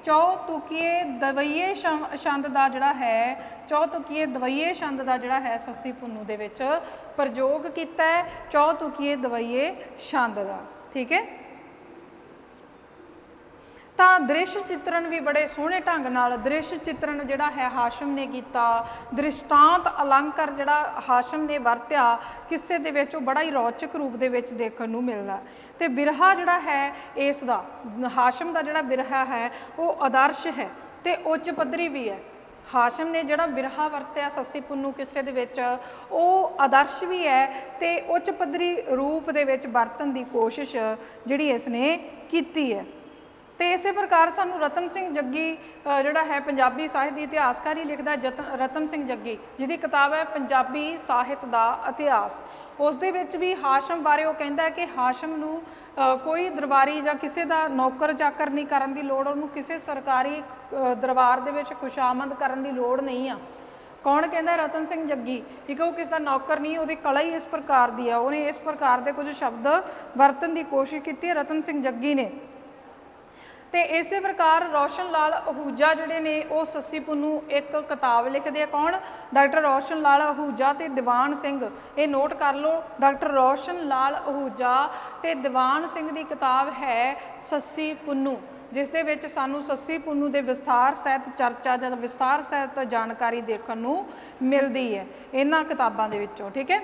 ਚੌਤੁਕੀਏ ਦਵਈਏ ਛੰਦ ਦਾ ਜਿਹੜਾ ਹੈ, ਚੌਤੁਕੀਏ ਦਵਈਏ ਛੰਦ ਦਾ ਜਿਹੜਾ ਹੈ ਸੱਸੀ ਪੁੰਨੂ ਦੇ ਵਿੱਚ ਪ੍ਰਯੋਗ ਕੀਤਾ ਹੈ, ਚੌਤੁਕੀਏ ਦਵਈਏ ਛੰਦ ਦਾ। ਠੀਕ ਹੈ। ਤਾਂ ਦ੍ਰਿਸ਼ ਚਿੱਤਰਨ ਵੀ ਬੜੇ ਸੋਹਣੇ ਢੰਗ ਨਾਲ ਦ੍ਰਿਸ਼ ਚਿੱਤਰਨ ਜਿਹੜਾ ਹੈ ਹਾਸ਼ਮ ਨੇ ਕੀਤਾ। ਦ੍ਰਿਸ਼ਟਾਂਤ ਅਲੰਕਾਰ ਜਿਹੜਾ ਹਾਸ਼ਮ ਨੇ ਵਰਤਿਆ ਕਿੱਸੇ ਦੇ ਵਿੱਚ ਉਹ ਬੜਾ ਹੀ ਰੌਚਕ ਰੂਪ ਦੇ ਵਿੱਚ ਦੇਖਣ ਨੂੰ ਮਿਲਦਾ। ਤੇ ਬਿਰਹਾ ਜਿਹੜਾ ਹੈ ਇਸ ਦਾ, ਹਾਸ਼ਮ ਦਾ ਜਿਹੜਾ ਬਿਰਹਾ ਹੈ ਉਹ ਆਦਰਸ਼ ਹੈ ਤੇ ਉੱਚ ਪੱਧਰੀ ਵੀ ਹੈ। ਹਾਸ਼ਮ ਨੇ ਜਿਹੜਾ ਬਿਰਹਾ ਵਰਤਿਆ ਸੱਸੀ ਪੁੰਨੂ ਕਿੱਸੇ ਦੇ ਵਿੱਚ ਉਹ ਆਦਰਸ਼ ਵੀ ਹੈ ਤੇ ਉੱਚ ਪੱਧਰੀ ਰੂਪ ਦੇ ਵਿੱਚ ਵਰਤਣ ਦੀ ਕੋਸ਼ਿਸ਼ ਜਿਹੜੀ ਇਸ ਨੇ ਕੀਤੀ ਹੈ। ਤੇ ਇਸੇ ਪ੍ਰਕਾਰ ਸਾਨੂੰ ਰਤਨ ਸਿੰਘ ਜੱਗੀ ਜਿਹੜਾ ਹੈ ਪੰਜਾਬੀ ਸਾਹਿਤ ਦੀ ਇਤਿਹਾਸਕਾਰੀ ਲਿਖਦਾ, ਰਤਨ ਸਿੰਘ ਜੱਗੀ ਜਿਹਦੀ ਕਿਤਾਬ ਹੈ ਪੰਜਾਬੀ ਸਾਹਿਤ ਦਾ ਇਤਿਹਾਸ। ਉਸ ਦੇ ਵਿੱਚ ਵੀ ਹਾਸ਼ਮ ਬਾਰੇ ਉਹ ਕਹਿੰਦਾ ਹੈ ਕਿ ਹਾਸ਼ਮ ਨੂੰ ਕੋਈ ਦਰਬਾਰੀ ਜਾਂ ਕਿਸੇ ਦਾ ਨੌਕਰ ਚਾਕਰ ਨਹੀਂ ਕਰਨ ਦੀ ਲੋੜ, ਉਹਨੂੰ ਕਿਸੇ ਸਰਕਾਰੀ ਦਰਬਾਰ ਦੇ ਵਿੱਚ ਖੁਸ਼ਾਮਦ ਕਰਨ ਦੀ ਲੋੜ ਨਹੀਂ ਆ। ਕੌਣ ਕਹਿੰਦਾ, ਰਤਨ ਸਿੰਘ ਜੱਗੀ। ਠੀਕ ਹੈ, ਉਹ ਕਿਸੇ ਦਾ ਨੌਕਰ ਨਹੀਂ, ਉਹਦੀ ਕਲਾ ਹੀ ਇਸ ਪ੍ਰਕਾਰ ਦੀ ਆ, ਉਹਨੇ ਇਸ ਪ੍ਰਕਾਰ ਦੇ ਕੁਝ ਸ਼ਬਦ ਵਰਤਣ ਦੀ ਕੋਸ਼ਿਸ਼ ਕੀਤੀ ਹੈ ਰਤਨ ਸਿੰਘ ਜੱਗੀ ਨੇ। ਤੇ ਇਸੇ ਪ੍ਰਕਾਰ ਰੋਸ਼ਨ ਲਾਲ ਅਹੂਜਾ ਜਿਹੜੇ ਨੇ ਉਹ ਸੱਸੀ ਪੁੰਨੂ ਇੱਕ ਕਿਤਾਬ ਲਿਖਦੇ ਆ। ਕੌਣ, ਡਾਕਟਰ ਰੋਸ਼ਨ ਲਾਲ ਅਹੂਜਾ ਤੇ ਦੀਵਾਨ ਸਿੰਘ। ਇਹ ਨੋਟ ਕਰ ਲਓ, ਡਾਕਟਰ ਰੋਸ਼ਨ ਲਾਲ ਅਹੂਜਾ ਤੇ ਦੀਵਾਨ ਸਿੰਘ ਦੀ ਕਿਤਾਬ ਹੈ ਸੱਸੀ ਪੁੰਨੂ, ਜਿਸ ਦੇ ਵਿੱਚ ਸਾਨੂੰ ਸੱਸੀ ਪੁੰਨੂ ਦੇ ਵਿਸਥਾਰ ਸਹਿਤ ਚਰਚਾ ਜਾਂ ਵਿਸਥਾਰ ਸਹਿਤ ਜਾਣਕਾਰੀ ਦੇਖਣ ਨੂੰ ਮਿਲਦੀ ਹੈ ਇਹਨਾਂ ਕਿਤਾਬਾਂ ਦੇ ਵਿੱਚੋਂ। ਠੀਕ ਹੈ।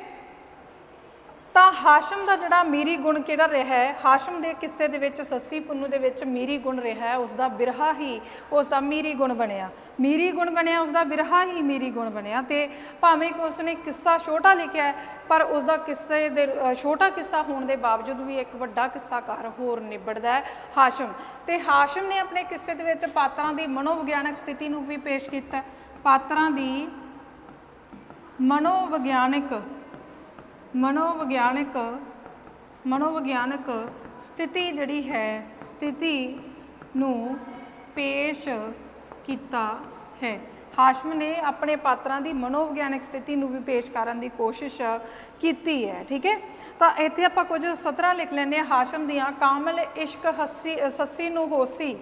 ਤਾਂ ਹਾਸ਼ਮ ਦਾ ਜਿਹੜਾ ਮੀਰੀ ਗੁਣ ਕਿਹੜਾ ਰਿਹਾ ਹੈ, ਹਾਸ਼ਮ ਦੇ ਕਿੱਸੇ ਦੇ ਵਿੱਚ ਸੱਸੀ ਪੁੰਨੂ ਦੇ ਵਿੱਚ ਮੀਰੀ ਗੁਣ ਰਿਹਾ ਹੈ, ਉਸਦਾ ਬਿਰਹਾ ਹੀ ਉਸਦਾ ਮੀਰੀ ਗੁਣ ਬਣਿਆ, ਮੀਰੀ ਗੁਣ ਬਣਿਆ, ਉਸਦਾ ਬਿਰਹਾ ਹੀ ਮੀਰੀ ਗੁਣ ਬਣਿਆ। ਤੇ ਭਾਵੇਂ ਕਿ ਉਸਨੇ ਕਿੱਸਾ ਛੋਟਾ ਲਿਖਿਆ ਪਰ ਉਸਦਾ ਕਿੱਸੇ ਦੇ ਛੋਟਾ ਕਿੱਸਾ ਹੋਣ ਦੇ ਬਾਵਜੂਦ ਵੀ ਇੱਕ ਵੱਡਾ ਕਿੱਸਾਕਾਰ ਹੋਰ ਨਿਬੜਦਾ ਹੈ ਹਾਸ਼ਮ। ਤੇ ਹਾਸ਼ਮ ਨੇ ਆਪਣੇ ਕਿੱਸੇ ਦੇ ਵਿੱਚ ਪਾਤਰਾਂ ਦੀ ਮਨੋਵਿਗਿਆਨਕ ਸਥਿਤੀ ਨੂੰ ਵੀ ਪੇਸ਼ ਕੀਤਾ। ਪਾਤਰਾਂ ਦੀ ਮਨੋਵਿਗਿਆਨਕ ਸਥਿਤੀ ਜਿਹੜੀ ਹੈ, ਸਥਿਤੀ ਨੂੰ ਪੇਸ਼ ਕੀਤਾ ਹੈ। ਹਾਸ਼ਮ ਨੇ ਆਪਣੇ ਪਾਤਰਾਂ ਦੀ ਮਨੋਵਿਗਿਆਨਕ ਸਥਿਤੀ ਨੂੰ ਵੀ ਪੇਸ਼ ਕਰਨ ਦੀ ਕੋਸ਼ਿਸ਼ ਕੀਤੀ ਹੈ। ਠੀਕ ਹੈ। ਤਾਂ ਇੱਥੇ ਆਪਾਂ ਕੁਝ ਸਤਰਾਂ ਲਿਖ ਲੈਂਦੇ ਹਾਂ ਹਾਸ਼ਮ ਦੀਆਂ। ਕਾਮਲ ਇਸ਼ਕ ਸੱਸੀ ਨੂੰ ਹੋਸੀ,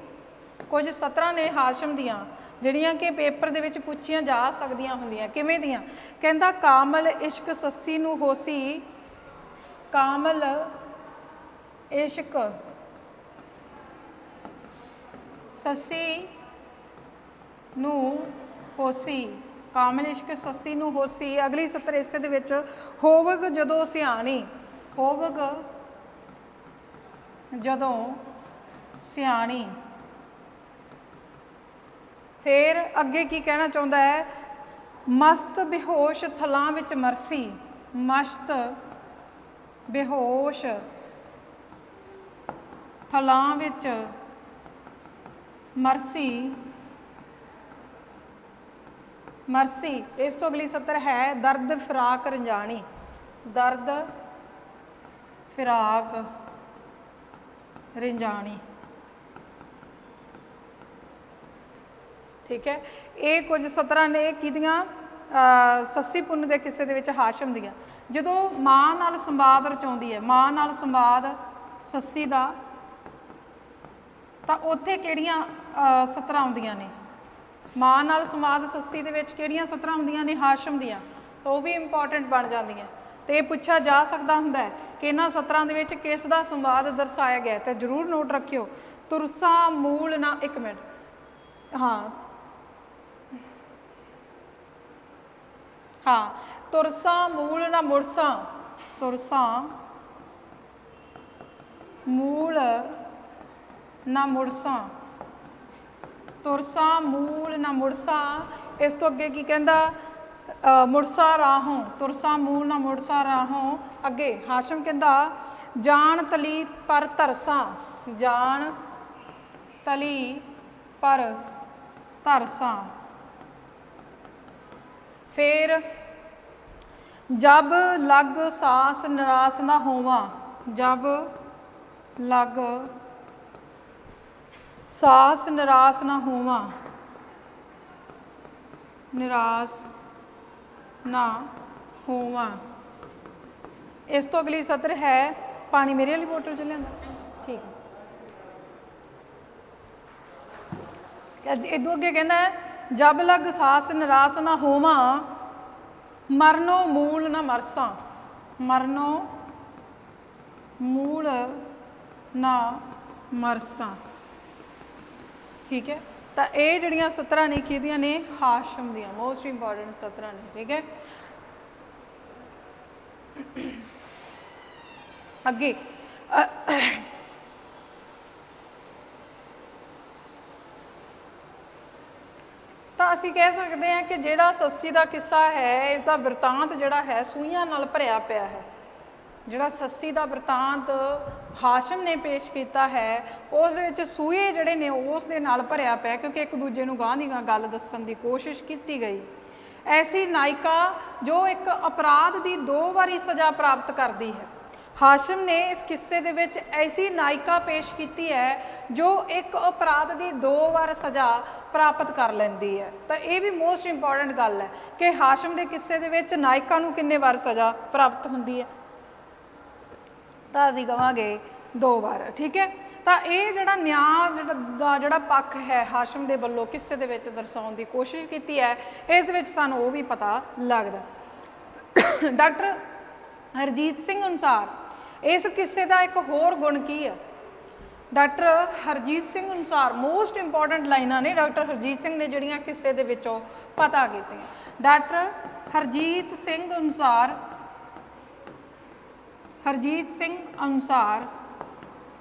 ਕੁਝ ਸਤਰਾਂ ਨੇ ਹਾਸ਼ਮ ਦੀਆਂ ਜਿਹੜੀਆਂ ਕਿ ਪੇਪਰ ਦੇ ਵਿੱਚ ਪੁੱਛੀਆਂ ਜਾ ਸਕਦੀਆਂ ਹੁੰਦੀਆਂ। ਕਿਵੇਂ ਦੀਆਂ? ਕਹਿੰਦਾ ਕਾਮਲ ਇਸ਼ਕ ਸੱਸੀ ਨੂੰ ਹੋਸੀ, ਕਾਮਲ ਇਸ਼ਕ ਸੱਸੀ ਨੂੰ ਹੋਸੀ, ਕਾਮਲ ਇਸ਼ਕ ਸੱਸੀ ਨੂੰ ਹੋਸੀ। ਅਗਲੀ ਸਤਰ ਇਸੇ ਦੇ ਵਿੱਚ, ਹੋਵਗ ਜਦੋਂ ਸਿਆਣੀ, ਹੋਵਗ ਜਦੋਂ ਸਿਆਣੀ। ਫਿਰ ਅੱਗੇ ਕੀ ਕਹਿਣਾ ਚਾਹੁੰਦਾ ਹੈ? ਮਸਤ ਬੇਹੋਸ਼ ਥਲਾਂ ਵਿੱਚ ਮਰਸੀ, ਮਸਤ ਬੇਹੋਸ਼ ਥਲਾਂ ਵਿੱਚ ਮਰਸੀ, ਮਰਸੀ। ਇਸ ਤੋਂ ਅਗਲੀ ਸਤਰ ਹੈ ਦਰਦ ਫਿਰਾਕ ਰੰਜਾਣੀ, ਦਰਦ ਫਿਰਾਕ ਰੰਜਾਣੀ। ਠੀਕ ਹੈ, ਇਹ ਕੁਝ ਸਤਰਾਂ ਨੇ ਕਿਹਦੀਆਂ? ਸੱਸੀ ਪੁੰਨ ਦੇ ਕਿੱਸੇ ਦੇ ਵਿੱਚ ਹਾਸ਼ਮ ਦੀਆਂ। ਜਦੋਂ ਮਾਂ ਨਾਲ ਸੰਵਾਦ ਰਚਾਉਂਦੀ ਹੈ, ਮਾਂ ਨਾਲ ਸੰਵਾਦ ਸੱਸੀ ਦਾ, ਤਾਂ ਉੱਥੇ ਕਿਹੜੀਆਂ ਸਤਰਾਂ ਆਉਂਦੀਆਂ ਨੇ? ਮਾਂ ਨਾਲ ਸੰਵਾਦ ਸੱਸੀ ਦੇ ਵਿੱਚ ਕਿਹੜੀਆਂ ਸਤਰਾਂ ਹੁੰਦੀਆਂ ਨੇ? ਹਾਸ਼ਮ ਦੀਆਂ। ਤਾਂ ਉਹ ਵੀ ਇੰਪੋਰਟੈਂਟ ਬਣ ਜਾਂਦੀਆਂ। ਤੇ ਇਹ ਪੁੱਛਿਆ ਜਾ ਸਕਦਾ ਹੁੰਦਾ ਹੈ ਕਿ ਇਹਨਾਂ ਸਤਰਾਂ ਦੇ ਵਿੱਚ ਕਿਸ ਦਾ ਸੰਵਾਦ ਦਰਸਾਇਆ ਗਿਆ। ਤੇ ਜ਼ਰੂਰ ਨੋਟ ਰੱਖਿਓ। ਤੁਰਸਾ ਮੂਲ ਨਾ, ਇੱਕ ਮਿੰਟ, ਹਾਂ ਹਾਂ, ਤੁਰਸਾ ਮੂਲ ਨਾ ਮੁਰਸਾ, ਤੁਰਸਾ ਮੂਲ ਨਾ ਮੁਰਸਾ, ਤੁਰਸਾ ਮੂਲ ਨਾ ਮੁਰਸਾ। ਇਸ ਤੋਂ ਅੱਗੇ ਕੀ ਕਹਿੰਦਾ? ਮੁਰਸਾ ਰਾਹੋਂ, ਤੁਰਸਾ ਮੂਲ ਨਾ ਮੁਰਸਾ ਰਾਹੋਂ। ਅੱਗੇ ਹਾਸ਼ਮ ਕਹਿੰਦਾ ਜਾਨ ਤਲੀ ਪਰ ਧਰਸਾ, ਜਾਨ ਤਲੀ ਪਰ ਧਰਸਾ। ਫਿਰ ਜਬ ਲਗ ਸਾਸ ਨਿਰਾਸ ਨਾ ਹੋਵਾਂ, ਜਬ ਲਗ ਸਾਸ ਨਿਰਾਸ ਨਾ ਹੋਵਾਂ, ਨਿਰਾਸ ਨਾ ਹੋਵਾਂ। ਇਸ ਤੋਂ ਅਗਲੀ ਸਤਰ ਹੈ, ਪਾਣੀ ਮੇਰੇ ਵਾਲੀ ਬੋਤਲ 'ਚ ਲਿਆਂਦਾ, ਠੀਕ ਹੈ। ਇਦੋਂ ਅੱਗੇ ਕਹਿੰਦਾ ਜਬ ਲਗ ਸਾਸ ਨਿਰਾਸ ਨਾ ਹੋਵਾਂ, ਮਰਨੋ ਮੂਲ ਨਾ ਮਰਸਾਂ, ਮਰਨੋ ਮੂਲ ਨਾ ਮਰਸਾਂ। ਠੀਕ ਹੈ, ਤਾਂ ਇਹ ਜਿਹੜੀਆਂ ਸਤਰਾਂ ਨੇ ਕਿਹਦੀਆਂ ਨੇ? ਹਾਸ਼ਮ ਦੀਆਂ, ਮੋਸਟ ਇੰਪੋਰਟੈਂਟ ਸਤਰਾਂ ਨੇ। ਠੀਕ ਹੈ, ਅੱਗੇ ਤਾਂ ਅਸੀਂ ਕਹਿ ਸਕਦੇ ਹਾਂ ਕਿ ਜਿਹੜਾ ਸੱਸੀ ਦਾ ਕਿੱਸਾ ਹੈ, ਇਸ ਦਾ ਬਿਰਤਾਂਤ ਜਿਹੜਾ ਹੈ ਸੂਈਆਂ ਨਾਲ ਭਰਿਆ ਪਿਆ ਹੈ। ਜਿਹੜਾ ਸੱਸੀ ਦਾ ਬਿਰਤਾਂਤ ਹਾਸ਼ਮ ਨੇ ਪੇਸ਼ ਕੀਤਾ ਹੈ, ਉਸ ਦੇ ਵਿੱਚ ਸੂਏ ਜਿਹੜੇ ਨੇ ਉਸ ਦੇ ਨਾਲ ਭਰਿਆ ਪਿਆ, ਕਿਉਂਕਿ ਇੱਕ ਦੂਜੇ ਨੂੰ ਗਾਂਹ ਦੀ ਗਾਂਹ ਗੱਲ ਦੱਸਣ ਦੀ ਕੋਸ਼ਿਸ਼ ਕੀਤੀ ਗਈ। ਐਸੀ ਨਾਇਕਾ ਜੋ ਇੱਕ ਅਪਰਾਧ ਦੀ 2 ਵਾਰੀ ਸਜ਼ਾ ਪ੍ਰਾਪਤ ਕਰਦੀ ਹੈ। ਹਾਸ਼ਮ ਨੇ ਇਸ ਕਿੱਸੇ ਦੇ ਵਿੱਚ ਐਸੀ ਨਾਇਕਾ ਪੇਸ਼ ਕੀਤੀ ਹੈ ਜੋ ਇੱਕ ਅਪਰਾਧ ਦੀ 2 ਵਾਰ ਸਜ਼ਾ ਪ੍ਰਾਪਤ ਕਰ ਲੈਂਦੀ ਹੈ। ਤਾਂ ਇਹ ਵੀ ਮੋਸਟ ਇੰਪੋਰਟੈਂਟ ਗੱਲ ਹੈ ਕਿ ਹਾਸ਼ਮ ਦੇ ਕਿੱਸੇ ਦੇ ਵਿੱਚ ਨਾਇਕਾ ਨੂੰ ਕਿੰਨੇ ਵਾਰ ਸਜ਼ਾ ਪ੍ਰਾਪਤ ਹੁੰਦੀ ਹੈ? ਤਾਂ ਅਸੀਂ ਕਹਾਂਗੇ 2 ਵਾਰ। ਠੀਕ ਹੈ, ਤਾਂ ਇਹ ਜਿਹੜਾ ਨਿਆਂ ਦਾ ਜਿਹੜਾ ਪੱਖ ਹੈ ਹਾਸ਼ਮ ਦੇ ਵੱਲੋਂ ਕਿੱਸੇ ਦੇ ਵਿੱਚ ਦਰਸਾਉਣ ਦੀ ਕੋਸ਼ਿਸ਼ ਕੀਤੀ ਹੈ, ਇਸ ਦੇ ਵਿੱਚ ਸਾਨੂੰ ਉਹ ਵੀ ਪਤਾ ਲੱਗਦਾ। ਡਾਕਟਰ ਹਰਜੀਤ ਸਿੰਘ ਅਨੁਸਾਰ ਇਸ ਕਿੱਸੇ ਦਾ ਇੱਕ ਹੋਰ ਗੁਣ ਕੀ ਹੈ? ਡਾਕਟਰ ਹਰਜੀਤ ਸਿੰਘ ਅਨੁਸਾਰ ਮੋਸਟ ਇੰਪੋਰਟੈਂਟ ਲਾਈਨਾਂ ਨੇ ਡਾਕਟਰ ਹਰਜੀਤ ਸਿੰਘ ਨੇ ਜਿਹੜੀਆਂ ਕਿੱਸੇ ਦੇ ਵਿੱਚੋਂ ਪਤਾ ਕੀਤੀਆਂ। ਡਾਕਟਰ ਹਰਜੀਤ ਸਿੰਘ ਅਨੁਸਾਰ, ਹਰਜੀਤ ਸਿੰਘ ਅਨੁਸਾਰ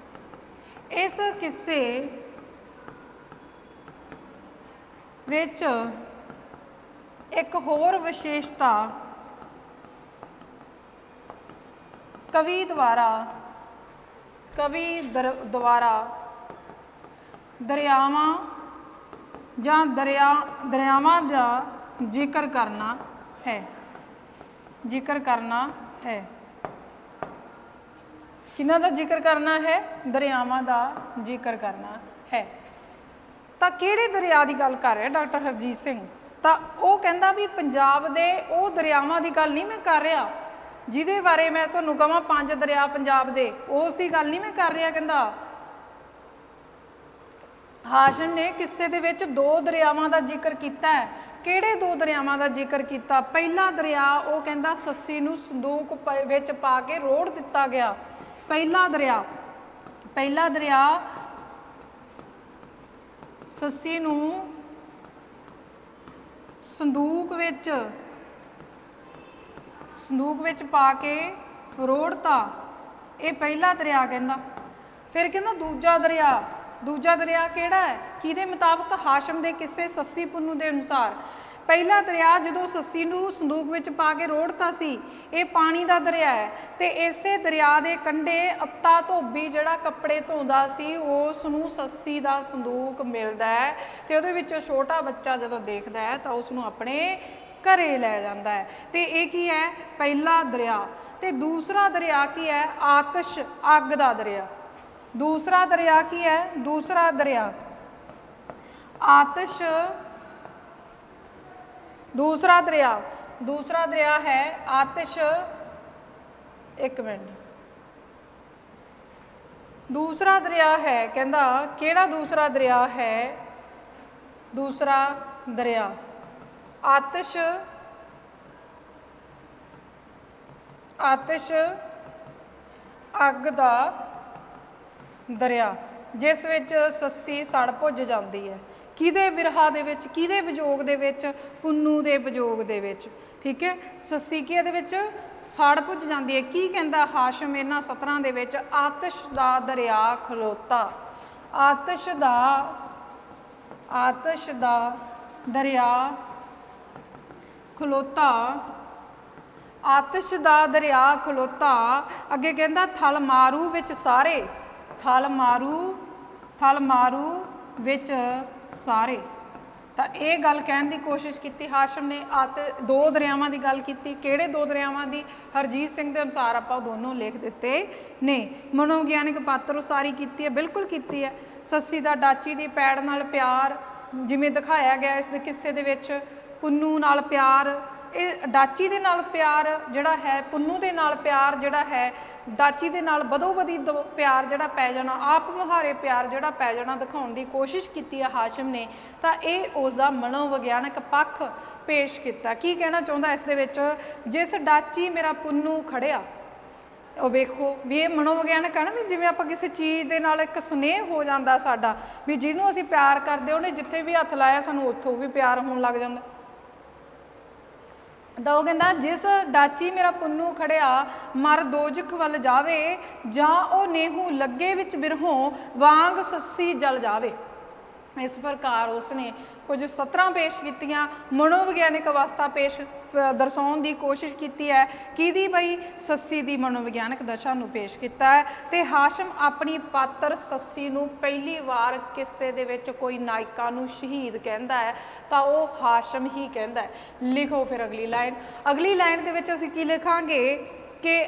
ਇਸ ਕਿੱਸੇ ਵਿੱਚ ਇੱਕ ਹੋਰ ਵਿਸ਼ੇਸ਼ਤਾ ਕਵੀ ਦੁਆਰਾ ਦਰਿਆਵਾਂ ਜਾਂ ਦਰਿਆਵਾਂ ਦਾ ਜ਼ਿਕਰ ਕਰਨਾ ਹੈ, ਜ਼ਿਕਰ ਕਰਨਾ ਹੈ। ਕਿਹਨਾਂ ਦਾ ਜ਼ਿਕਰ ਕਰਨਾ ਹੈ? ਦਰਿਆਵਾਂ ਦਾ ਜ਼ਿਕਰ ਕਰਨਾ ਹੈ। ਤਾਂ ਕਿਹੜੇ ਦਰਿਆ ਦੀ ਗੱਲ ਕਰ ਰਿਹਾ ਡਾਕਟਰ ਹਰਜੀਤ ਸਿੰਘ? ਤਾਂ ਉਹ ਕਹਿੰਦਾ ਵੀ ਪੰਜਾਬ ਦੇ ਉਹ ਦਰਿਆਵਾਂ ਦੀ ਗੱਲ ਨਹੀਂ ਮੈਂ ਕਰ ਰਿਹਾ ਜਿਹਦੇ ਬਾਰੇ ਮੈਂ ਤੁਹਾਨੂੰ ਕਹਾਂ 5 ਦਰਿਆ ਪੰਜਾਬ ਦੇ, ਉਸ ਦੀ ਗੱਲ ਨਹੀਂ ਮੈਂ ਕਰ ਰਿਹਾ। ਕਹਿੰਦਾ ਹਾਸ਼ਮ ਨੇ किस्से ਦੇ ਵਿੱਚ दो ਦਰਿਆਵਾਂ ਦਾ ਜ਼ਿਕਰ ਕੀਤਾ ਹੈ। ਕਿਹੜੇ ਦੋ ਦਰਿਆਵਾਂ ਦਾ ਜ਼ਿਕਰ ਕੀਤਾ? ਪਹਿਲਾ ਦਰਿਆ ਉਹ ਕਹਿੰਦਾ ਸੱਸੀ ਨੂੰ ਸੰਦੂਕ ਵਿੱਚ ਪਾ ਕੇ ਰੋੜ ਦਿੱਤਾ ਗਿਆ। ਪਹਿਲਾ ਦਰਿਆ ਸੱਸੀ ਨੂੰ ਸੰਦੂਕ ਵਿੱਚ ਪਾ ਕੇ ਰੋੜਤਾ, ਇਹ ਪਹਿਲਾ ਦਰਿਆ ਕਹਿੰਦਾ। ਫਿਰ ਕਹਿੰਦਾ ਦੂਜਾ ਦਰਿਆ ਕਿਹੜਾ ਹੈ? ਕਿਹਦੇ ਮੁਤਾਬਕ? ਹਾਸ਼ਮ ਦੇ ਕਿੱਸੇ ਸੱਸੀ ਪੁੰਨੂ ਦੇ ਅਨੁਸਾਰ। ਪਹਿਲਾ ਦਰਿਆ ਜਦੋਂ ਸੱਸੀ ਨੂੰ ਸੰਦੂਕ ਵਿੱਚ ਪਾ ਕੇ ਰੋੜਤਾ ਸੀ, ਇਹ ਪਾਣੀ ਦਾ ਦਰਿਆ ਹੈ ਤੇ ਇਸੇ ਦਰਿਆ ਦੇ ਕੰਢੇ ਅੱਤਾ ਧੋਬੀ ਜਿਹੜਾ ਕੱਪੜੇ ਧੋਂਦਾ ਸੀ ਉਸ ਨੂੰ ਸੱਸੀ ਦਾ ਸੰਦੂਕ ਮਿਲਦਾ ਹੈ ਤੇ ਉਹਦੇ ਵਿੱਚੋਂ ਛੋਟਾ ਬੱਚਾ ਜਦੋਂ ਦੇਖਦਾ ਹੈ ਤਾਂ ਉਸ ਨੂੰ ਆਪਣੇ ਘਰੇ ਲੈ ਜਾਂਦਾ ਹੈ। ਤੇ ਇਹ ਕੀ ਹੈ? ਪਹਿਲਾ ਦਰਿਆ। ਤੇ ਦੂਸਰਾ ਦਰਿਆ ਕੀ ਹੈ? ਆਤਸ਼, ਅੱਗ ਦਾ ਦਰਿਆ। ਦੂਸਰਾ ਦਰਿਆ ਕੀ ਹੈ? ਦੂਸਰਾ ਦਰਿਆ ਆਤਸ਼, ਦੂਸਰਾ ਦਰਿਆ ਹੈ ਆਤਸ਼। ਇੱਕ ਮਿੰਟ, ਦੂਸਰਾ ਦਰਿਆ ਹੈ ਕਹਿੰਦਾ ਕਿਹੜਾ ਦੂਸਰਾ ਦਰਿਆ ਹੈ? ਦੂਸਰਾ ਦਰਿਆ ਆਤਸ਼ ਅੱਗ ਦਾ ਦਰਿਆ, ਜਿਸ ਵਿੱਚ ਸੱਸੀ ਸੜ ਭੁੱਜ ਜਾਂਦੀ ਹੈ। ਕਿਹਦੇ ਵਿਰਹਾ ਦੇ ਵਿੱਚ? ਕਿਹਦੇ ਵਿਜੋਗ ਦੇ ਵਿੱਚ? ਪੁੰਨੂ ਦੇ ਵਿਜੋਗ ਦੇ ਵਿੱਚ। ਠੀਕ ਹੈ, ਸੱਸੀ ਕੀ ਇਹਦੇ ਵਿੱਚ ਸੜ ਭੁੱਜ ਜਾਂਦੀ ਹੈ। ਕੀ ਕਹਿੰਦਾ ਹਾਸ਼ਮ ਇਹਨਾਂ ਸਤਰਾਂ ਦੇ ਵਿੱਚ? ਆਤਸ਼ ਦਾ ਦਰਿਆ ਖਲੋਤਾ, ਆਤਸ਼ ਦਾ ਦਰਿਆ ਖਲੋਤਾ, ਆਤਸ਼ ਦਾ ਦਰਿਆ ਖਲੋਤਾ। ਅੱਗੇ ਕਹਿੰਦਾ ਥਲ ਮਾਰੂ ਵਿੱਚ ਸਾਰੇ, ਥਲ ਮਾਰੂ ਵਿੱਚ ਸਾਰੇ। ਤਾਂ ਇਹ ਗੱਲ ਕਹਿਣ ਦੀ ਕੋਸ਼ਿਸ਼ ਕੀਤੀ ਹਾਸ਼ਮ ਨੇ। ਦੋ ਦਰਿਆਵਾਂ ਦੀ ਗੱਲ ਕੀਤੀ। ਕਿਹੜੇ ਦੋ ਦਰਿਆਵਾਂ ਦੀ? ਹਰਜੀਤ ਸਿੰਘ ਦੇ ਅਨੁਸਾਰ ਆਪਾਂ ਦੋਨੋਂ ਲਿਖ ਦਿੱਤੇ ਨੇ। ਮਨੋਵਿਗਿਆਨਿਕ ਪਾਤਰ ਉਸਾਰੀ ਕੀਤੀ ਹੈ, ਬਿਲਕੁਲ ਕੀਤੀ ਹੈ। ਸੱਸੀ ਦਾ ਡਾਚੀ ਦੀ ਪੈੜ ਨਾਲ ਪਿਆਰ ਜਿਵੇਂ ਦਿਖਾਇਆ ਗਿਆ ਇਸ ਦੇ ਕਿੱਸੇ ਦੇ ਵਿੱਚ, ਪੁੰਨੂ ਨਾਲ ਪਿਆਰ, ਇਹ ਡਾਚੀ ਦੇ ਨਾਲ ਪਿਆਰ ਜਿਹੜਾ ਹੈ, ਪੁੰਨੂ ਦੇ ਨਾਲ ਪਿਆਰ ਜਿਹੜਾ ਹੈ, ਡਾਚੀ ਦੇ ਨਾਲ ਬਦੋ ਬਦੀ ਪਿਆਰ ਜਿਹੜਾ ਪੈ ਜਾਣਾ, ਆਪ ਮੁਹਾਰੇ ਪਿਆਰ ਜਿਹੜਾ ਪੈ ਜਾਣਾ ਦਿਖਾਉਣ ਦੀ ਕੋਸ਼ਿਸ਼ ਕੀਤੀ ਹੈ ਹਾਸ਼ਮ ਨੇ। ਤਾਂ ਇਹ ਉਸ ਦਾ ਮਨੋਵਿਗਿਆਨਕ ਪੱਖ ਪੇਸ਼ ਕੀਤਾ। ਕੀ ਕਹਿਣਾ ਚਾਹੁੰਦਾ ਇਸ ਦੇ ਵਿੱਚ? ਜਿਸ ਡਾਚੀ ਮੇਰਾ ਪੁੰਨੂ ਖੜਿਆ, ਉਹ ਵੇਖੋ ਵੀ ਇਹ ਮਨੋਵਿਗਿਆਨਕ ਹੈ ਨਾ, ਵੀ ਜਿਵੇਂ ਆਪਾਂ ਕਿਸੇ ਚੀਜ਼ ਦੇ ਨਾਲ ਇੱਕ ਸਨੇਹ ਹੋ ਜਾਂਦਾ ਸਾਡਾ, ਵੀ ਜਿਹਨੂੰ ਅਸੀਂ ਪਿਆਰ ਕਰਦੇ ਉਹਨੇ ਜਿੱਥੇ ਵੀ ਹੱਥ ਲਾਇਆ ਸਾਨੂੰ ਉੱਥੋਂ ਵੀ ਪਿਆਰ ਹੋਣ ਲੱਗ ਜਾਂਦਾ। ਤਾਂ ਉਹ ਕਹਿੰਦਾ ਜਿਸ ਡਾਚੀ ਮੇਰਾ ਪੁੰਨੂ ਖੜਿਆ ਮਰ ਦੋਜਖ ਵੱਲ ਜਾਵੇ, ਜਾਂ ਉਹ ਨੇਹੂ ਲੱਗੇ ਵਿੱਚ ਬਿਰਹੋਂ ਵਾਂਗ ਸੱਸੀ ਜਲ ਜਾਵੇ। ਇਸ ਪ੍ਰਕਾਰ ਉਸਨੇ ਕੁਝ ਸਤਰਾਂ ਪੇਸ਼ ਕੀਤੀਆਂ, ਮਨੋਵਿਗਿਆਨਿਕ ਅਵਸਥਾ ਦਰਸਾਉਣ ਦੀ ਕੋਸ਼ਿਸ਼ ਕੀਤੀ ਹੈ। ਕਿਹਦੀ ਬਈ? ਸੱਸੀ ਦੀ ਮਨੋਵਿਗਿਆਨਕ ਦਸ਼ਾ ਨੂੰ ਪੇਸ਼ ਕੀਤਾ ਹੈ। ਤੇ ਹਾਸ਼ਮ ਆਪਣੀ ਪਾਤਰ ਸੱਸੀ ਨੂੰ ਪਹਿਲੀ ਵਾਰ ਕਿੱਸੇ ਦੇ ਵਿੱਚ ਕੋਈ ਨਾਇਕਾ ਨੂੰ ਸ਼ਹੀਦ ਕਹਿੰਦਾ ਹੈ ਤਾਂ ਉਹ ਹਾਸ਼ਮ ਹੀ ਕਹਿੰਦਾ ਹੈ। ਲਿਖੋ ਫਿਰ ਅਗਲੀ ਲਾਈਨ। ਅਗਲੀ ਲਾਈਨ ਦੇ ਵਿੱਚ ਅਸੀਂ ਕੀ ਲਿਖਾਂਗੇ ਕਿ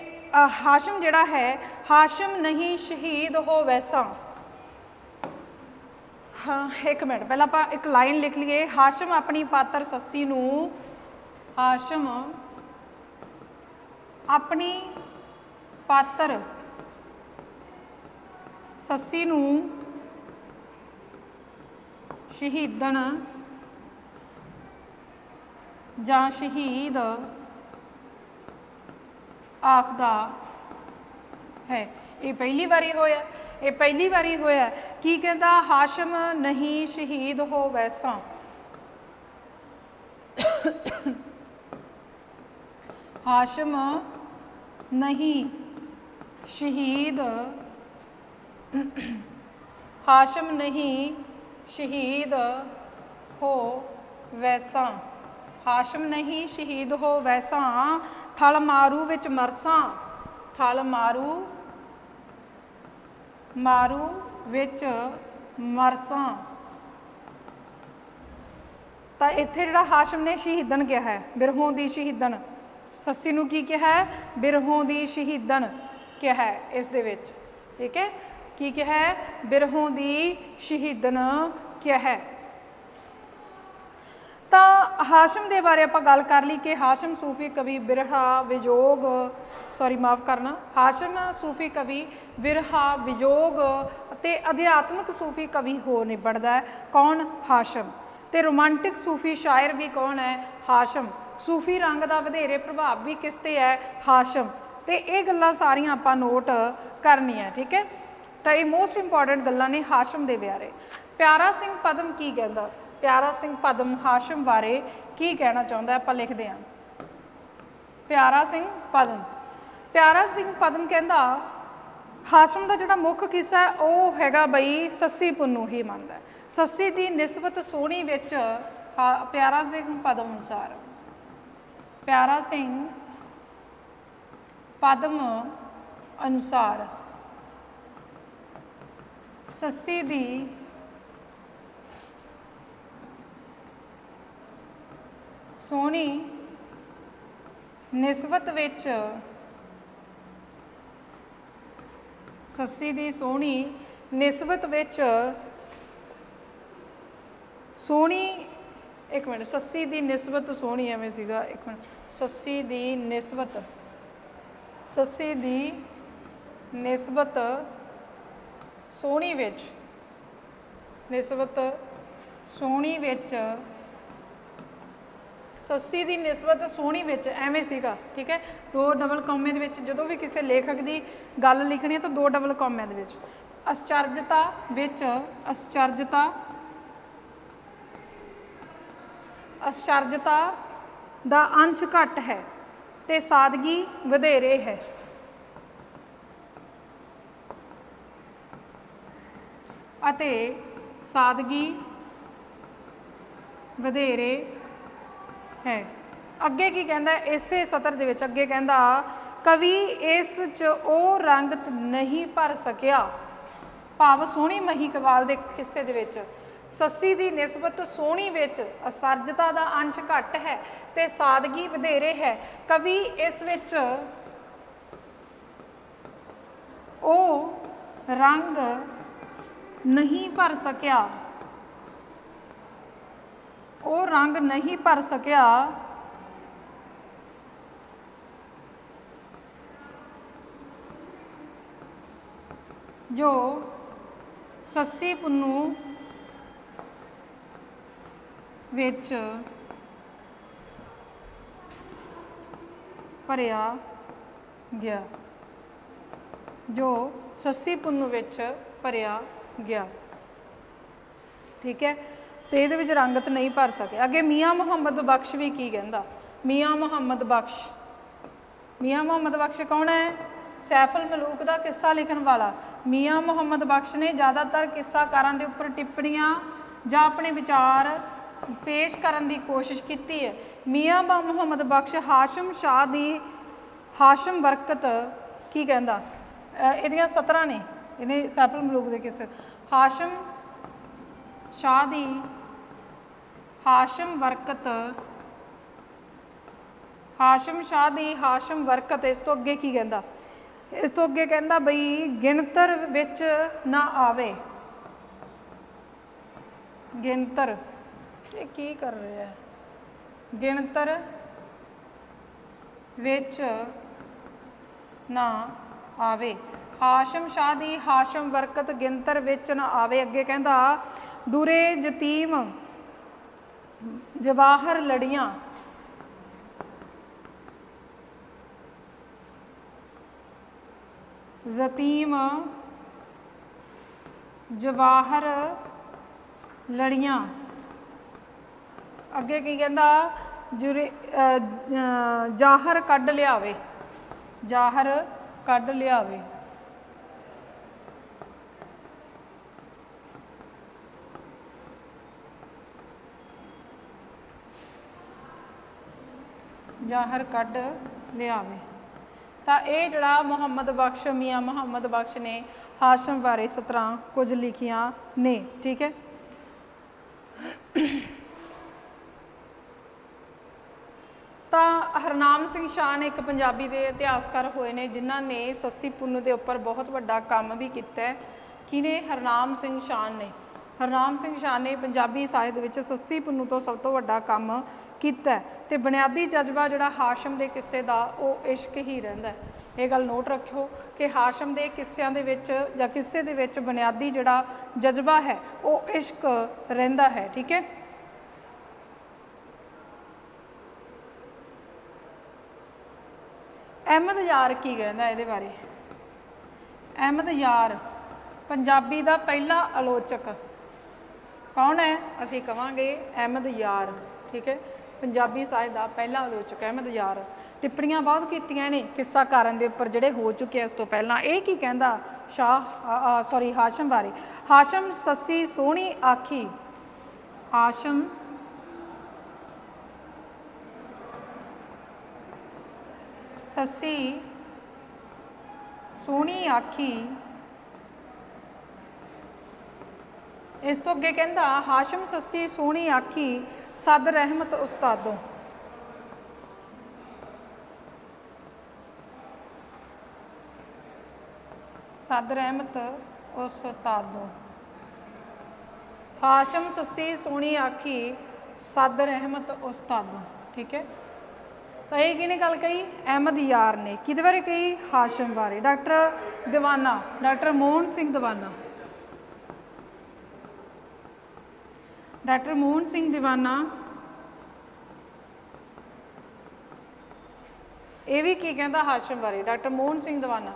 ਹਾਸ਼ਮ ਜਿਹੜਾ ਹੈ, ਹਾਸ਼ਮ ਨਹੀਂ ਸ਼ਹੀਦ ਹੋ ਵੈਸਾ। ਹਾਂ, ਇੱਕ ਮਿੰਟ ਪਹਿਲਾਂ ਆਪਾਂ ਇੱਕ ਲਾਈਨ ਲਿਖ ਲਈਏ। ਹਾਸ਼ਮ ਆਪਣੀ ਪਾਤਰ ਸੱਸੀ ਨੂੰ, ਹਾਸ਼ਮ ਆਪਣੀ ਪਾਤਰ ਸੱਸੀ ਨੂੰ ਸ਼ਹੀਦਣ ਜਾਂ ਸ਼ਹੀਦ ਆਖਦਾ ਹੈ। ਇਹ ਪਹਿਲੀ ਵਾਰੀ ਹੋਇਆ, ਇਹ ਪਹਿਲੀ ਵਾਰੀ ਹੋਇਆ। ਕੀ ਕਹਿੰਦਾ? ਹਾਸ਼ਮ ਨਹੀਂ ਸ਼ਹੀਦ ਹੋ ਵੈਸਾ। ਹਾਸ਼ਮ ਨਹੀਂ ਸ਼ਹੀਦ, ਹਾਸ਼ਮ ਨਹੀਂ ਸ਼ਹੀਦ ਹੋ ਵੈਸਾ, ਹਾਸ਼ਮ ਨਹੀਂ ਸ਼ਹੀਦ ਹੋ ਵੈਸਾ। ਥਲ ਮਾਰੂ ਵਿੱਚ ਮਰਸਾਂ, ਥਲ ਮਾਰੂ ਵਿੱਚ ਮਰਸਾਂ। ਤਾਂ ਇੱਥੇ ਜਿਹੜਾ ਹਾਸ਼ਮ ਨੇ ਸ਼ਹੀਦਨ ਕਿਹਾ ਹੈ, ਬਿਰਹੋਂ ਦੀ ਸ਼ਹੀਦਨ। ਸੱਸੀ ਨੂੰ ਕੀ ਕਿਹਾ ਹੈ? ਬਿਰਹੋਂ ਦੀ ਸ਼ਹੀਦਨ ਕਿਹਾ ਹੈ ਇਸ ਦੇ ਵਿੱਚ। ਠੀਕ ਹੈ, ਕੀ ਕਿਹਾ ਹੈ? ਬਿਰਹੋਂ ਦੀ ਸ਼ਹੀਦਨ ਕਿਹਾ ਹੈ। ਤਾਂ हाशम के बारे आप गल कर ली कि हाशम सूफी कवि बिरहा विजोग सॉरी माफ़ करना, हाशम सूफी कवि बिरहा विजोग ते अध्यात्मक सूफी कवि हो निबड़ता है। कौन? हाशम। तो रोमांटिक सूफी शायर भी कौन है? हाशम। सूफी रंग का वधेरे प्रभाव भी किस ते है? हाशम। तो ये गल्लां सारियां आपां नोट करनियां, ठीक है। तो ये मोस्ट इंपॉर्टेंट गल्लां ने हाशम दे बारे। प्यारा सिंह पदम की कहंदा? प्यारा सिंह पदम हाशम बारे की कहना चाहुंदा है? आपां लिखदे हां प्यारा सिंह पदम। प्यारा सिंह पदम कहंदा हाशम का जिहड़ा मुख किस्सा है वह हैगा बई सस्सी पुन्नू ही मनदा है। सस्सी की निस्बत सोहनी विच प्यारा सिंह पदम अनुसार, प्यारा सिंह पदम अनुसार सस्सी दी सोहनी निस्बत विच, सस्सी दी सोहनी निस्बत विच सोहनी, एक मिनट, सस्सी दी निस्बत सोहनी एवें सीगा, एक मिनट, सस्सी दी निस्बत, सस्सी दी निस्बत सोहनी विच, निस्बत सोहनी विच, सस्सी दी निस्बत सोहनी विच एवें सीगा, ठीक है। दो डबल कॉमे दे विच जदों भी किसी लेखक की गल लिखनी है तो दो डबल कॉमे दे विच आश्चर्यता विच, आश्चर्यता, आश्चर्यता दा अंश घट है ते सादगी वधेरे है। अते सादगी वधेरे है। अगे की कहंदा इसे सतर दे विच अगे कहंदा कवि इस च ओ रंगत नहीं भर सकिया, भाव सोहनी मही कवाल दे किस्से दे विच सस्सी दी निस्बत सोहनी विच असरजता दा अंश घट है ते सादगी वधेरे है। कवि इस विच ओ रंग नहीं भर सकिया, ओ रंग नहीं भर सकिया जो सस्सी पुन्नू विच भरिया गया, जो सस्सी पुन्नू विच भरिया गया, ठीक है। तो ये रंगत नहीं भर सके। अगे मियाँ मुहम्मद बख्श भी की कहता? मियाँ मुहम्मद बख्श, मियाँ मुहम्मद बख्श कौन है? सैफ अल मलूक का किस्सा लिखण वाला। मियाँ मुहम्मद बख्श ने ज़्यादातर किस्साकारां दे उपर टिप्पणियां जां अपने विचार पेश करने की कोशिश की है। मियाँ मुहम्मद बख्श हाशम शाह दी हाशम बरकत की कहता? इहदियां 17 ने, इन्हें सैफ अल मलूक के किस्से। हाशम शाह दी हाशम बरकत, हाशम शाह दी हाशम बरकत। इस तो अगे की कहता? इस तो अगे कहता बई गिणतर विच ना आवे, गिणतर, ये की कर रहे हैं, गिणतर विच ना आवे। हाशम शाह दी हाशम बरकत गिणतर विच ना आवे। अगे कहता दुरे जतीम जवाहर लड़ियां, जतीम जवाहर लड़ियां। अगे की कहता जुरे जाहर कढ़ लियावे, जाहर कढ़ लियावे। जाहर कढ़ लियावे। तो ये जड़ा मुहम्मद बख्श, मियाँ मुहम्मद बख्श ने हाशम बारे इस तरह कुछ लिखियां ने, ठीक है। तो हरनाम सिंह शाह ने एक पंजाबी के इतिहासकार होए ने जिन्हों ने सस्सी पुन्नू के उपर बहुत बड़ा काम भी किया है। किने? हरनाम सिंह शाह ने। हरनाम सिंह शाह ने पंजाबी साहित्य विच सस्सी पुन्नू तो सब तो वड्डा काम कीता ते बुनियादी जज्बा जिहड़ा हाशम दे किस्से दा वो इश्क ही रहिंदा है। ये गल नोट रखियो कि हाशम दे किस्सियां दे विच जां किस्से दे विच बुनियादी जिहड़ा जज्बा है वो इश्क रहिंदा है। ठीक है, अहमद यार की कहंदा इहदे बारे। अहमद यार पंजाबी दा पहला आलोचक कौन है? असीं कहांगे अहमद यार। ठीक है, पंजाबी साहित्य का पहला आलोचक अहमद यार। टिप्पणियां बहुत कीतियां ने किस्साकारां दे उपर जिहड़े हो चुके इस तो पहला। ये की कहंदा सॉरी हाशम बारे। हाशम सस्सी सोहणी आखी, हाशम सस्सी सोहणी आखी। इस तो अगे कहंदा हाशम सस्सी सोहणी आखी सद रहमत उस्तादों। सद रहमत उस्तादों। हाशम सस्सी सोहणी आखी सद रहमत उस्तादों। ठीक है, तो ये किहने गल कही? अहमद यार ने। किहदे बारे कही? हाशम बारे। डॉक्टर दीवाना, डॉक्टर मोहन सिंह दीवाना, डॉक्टर मोहन सिंह दीवाना ये भी की कहता हाशम बारे। डॉक्टर मोहन सिंह दीवाना,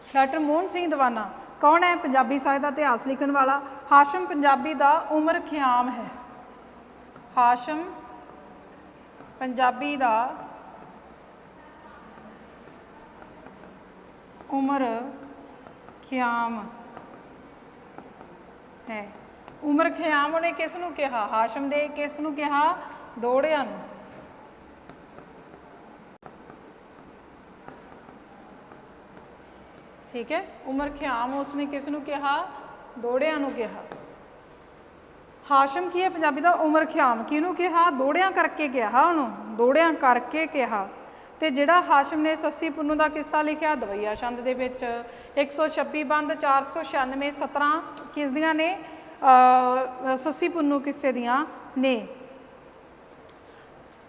डॉक्टर मोहन सिंह दीवाना कौन है? पंजाबी साहित्य का इतिहास लिखण वाला। हाशम पंजाबी का उमर ख़याम है। हाशम पंजाबी का उमर ख़याम है। उमर ख़याम उन्हें किस नूं कहा? हाशम दे किस नूं कहा? दोहड़ियां नूं। ठीक है, उमर ख़याम उसने किस नूं कहा? दोहड़ियां नूं कहा। हाशम की है पंजाबी का उमर ख़याम, किहनूं कहा? दोहड़ियां करके कहा, उन्होंने दोहड़ियां करके कहा। तो जिहड़ा हाशम ने सस्सी पुन्नू का किस्सा लिखा दवैया छंद दे विच 126 बंद 496 17 किस दियां ने? सस्सी पुन्नू किस्से दियां ने।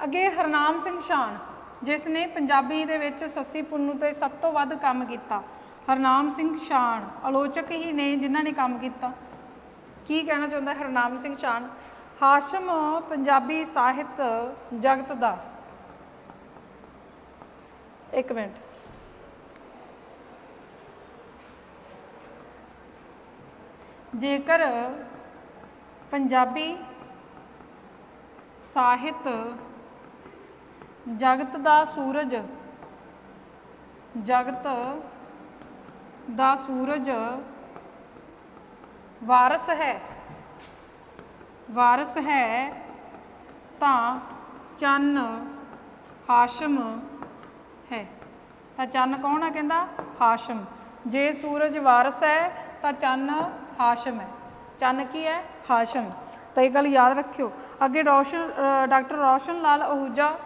अगे हरनाम सिंह शान जिसने पंजाबी दे विच सस्सी पुन्नू ते सब तो वध काम किया। हरनाम सिंह शान आलोचक ही ने जिन्हां ने काम किया। की कहना चाहता हरनाम सिंह शान? हाशम पंजाबी साहित्य जगत दा, एक मिनट, जेकर पंजाबी साहित्य जगत दा सूरज, जगत दा सूरज वारस है, वारस है तां चन्न हाशम है। तो चन्न कौन है? कहता हाशम। जे सूरज वारस है तो चन्न हाशम है। चन्न की है? हाशम। तो ये गल याद रखियो। अगे डॉक्टर रोशन लाल आहूजा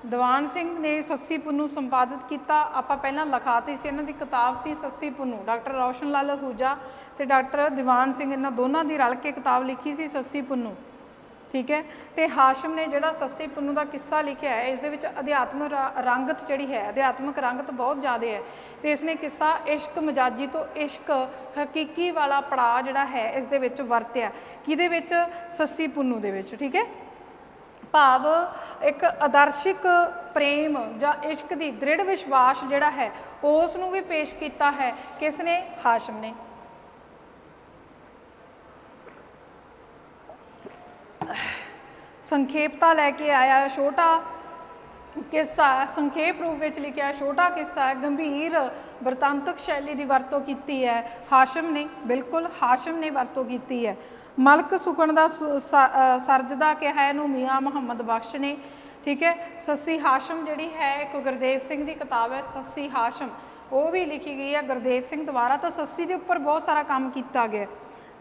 दीवान सिंह ने सस्सी पुन्नू संपादित किया। आप पहला लिखाती से इन्हों की किताब सी सस्सी पुन्नू। डॉक्टर रोशन लाल आहूजा तो डॉक्टर दीवान सिंह इन्होंने दोनों की रल के किताब लिखी सी सस्सी पुन्नू। ठीक है, तो हाशम ने जिहड़ा सस्सी पुन्नू का किस्सा लिखा है इस दे विच अध्यात्मक रंगत जिहड़ी है, अध्यात्मक रंगत बहुत ज़्यादा है। तो इसने किस्सा इश्क मजाजी तो इश्क हकीकी वाला पड़ाव जिहड़ा है इस दे विच वरत्या। किहदे विच? सस्सी पुन्नू दे विच। ठीक है, भाव एक आदर्शिक प्रेम या इश्क की दृढ़ विश्वास जिहड़ा है उसनूं भी पेश किया है। किसने? हाशम ने। संखेपता लैके आया छोटा किस्सा, संखेप रूप में लिखा छोटा किस्सा है, गंभीर वरतांतक शैली की वरतों की है हाशम ने। बिल्कुल हाशम ने वरतों की है। मलक सुकन का सरजदा कहा है इनू मियाँ मुहम्मद बख्श ने। ठीक है, सस्सी हाशम जिहड़ी है एक गुरदेव सिंह की किताब है सस्सी हाशम, वो भी लिखी गई है गुरदेव सिंह द्वारा। तो सस्सी के उपर बहुत सारा काम किया गया।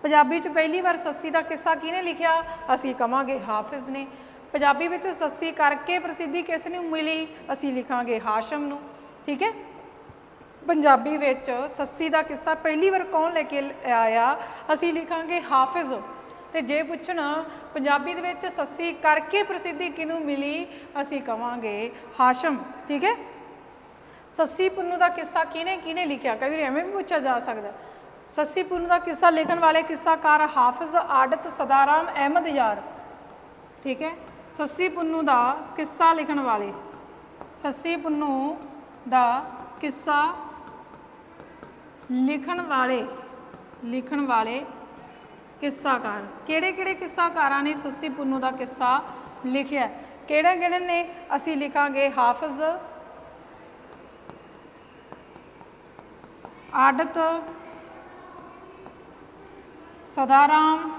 पंजाबी च पहली बार सस्सी का किस्सा किहने लिखिया? असी कहांगे हाफिज़ ने। पंजाबी में सस्सी करके प्रसिद्धि किस नूं मिली? असी लिखांगे हाशम नूं। ठीक है, पंजाबी विच सस्सी का किस्सा पहली बार कौन लेके आया, असी लिखांगे हाफिज। तो जे पुछन पंजाबी दे विच सस्सी करके प्रसिद्धि किनू मिली, असी कवांगे हाशम। ठीक है, सस्सी पुन्नू का किस्सा किने किने लिखिया, कई बार एवें भी पूछा जा सकता। सस्सी पुन्नू का किस्सा लिखण वाले किस्साकार हाफिज आदत सदाराम अहमद यार। ठीक है, सस्सी पुन्नू का किस्सा लिखण वाले, सस्सी पुन्नू का किस्सा लिखण वाले किस्साकार किहड़े किहड़े किस्साकारां ने सस्सी पुन्नू का किस्सा लिखिया, किहड़े किहड़े ने, असी लिखांगे हाफिज आदत सदाराम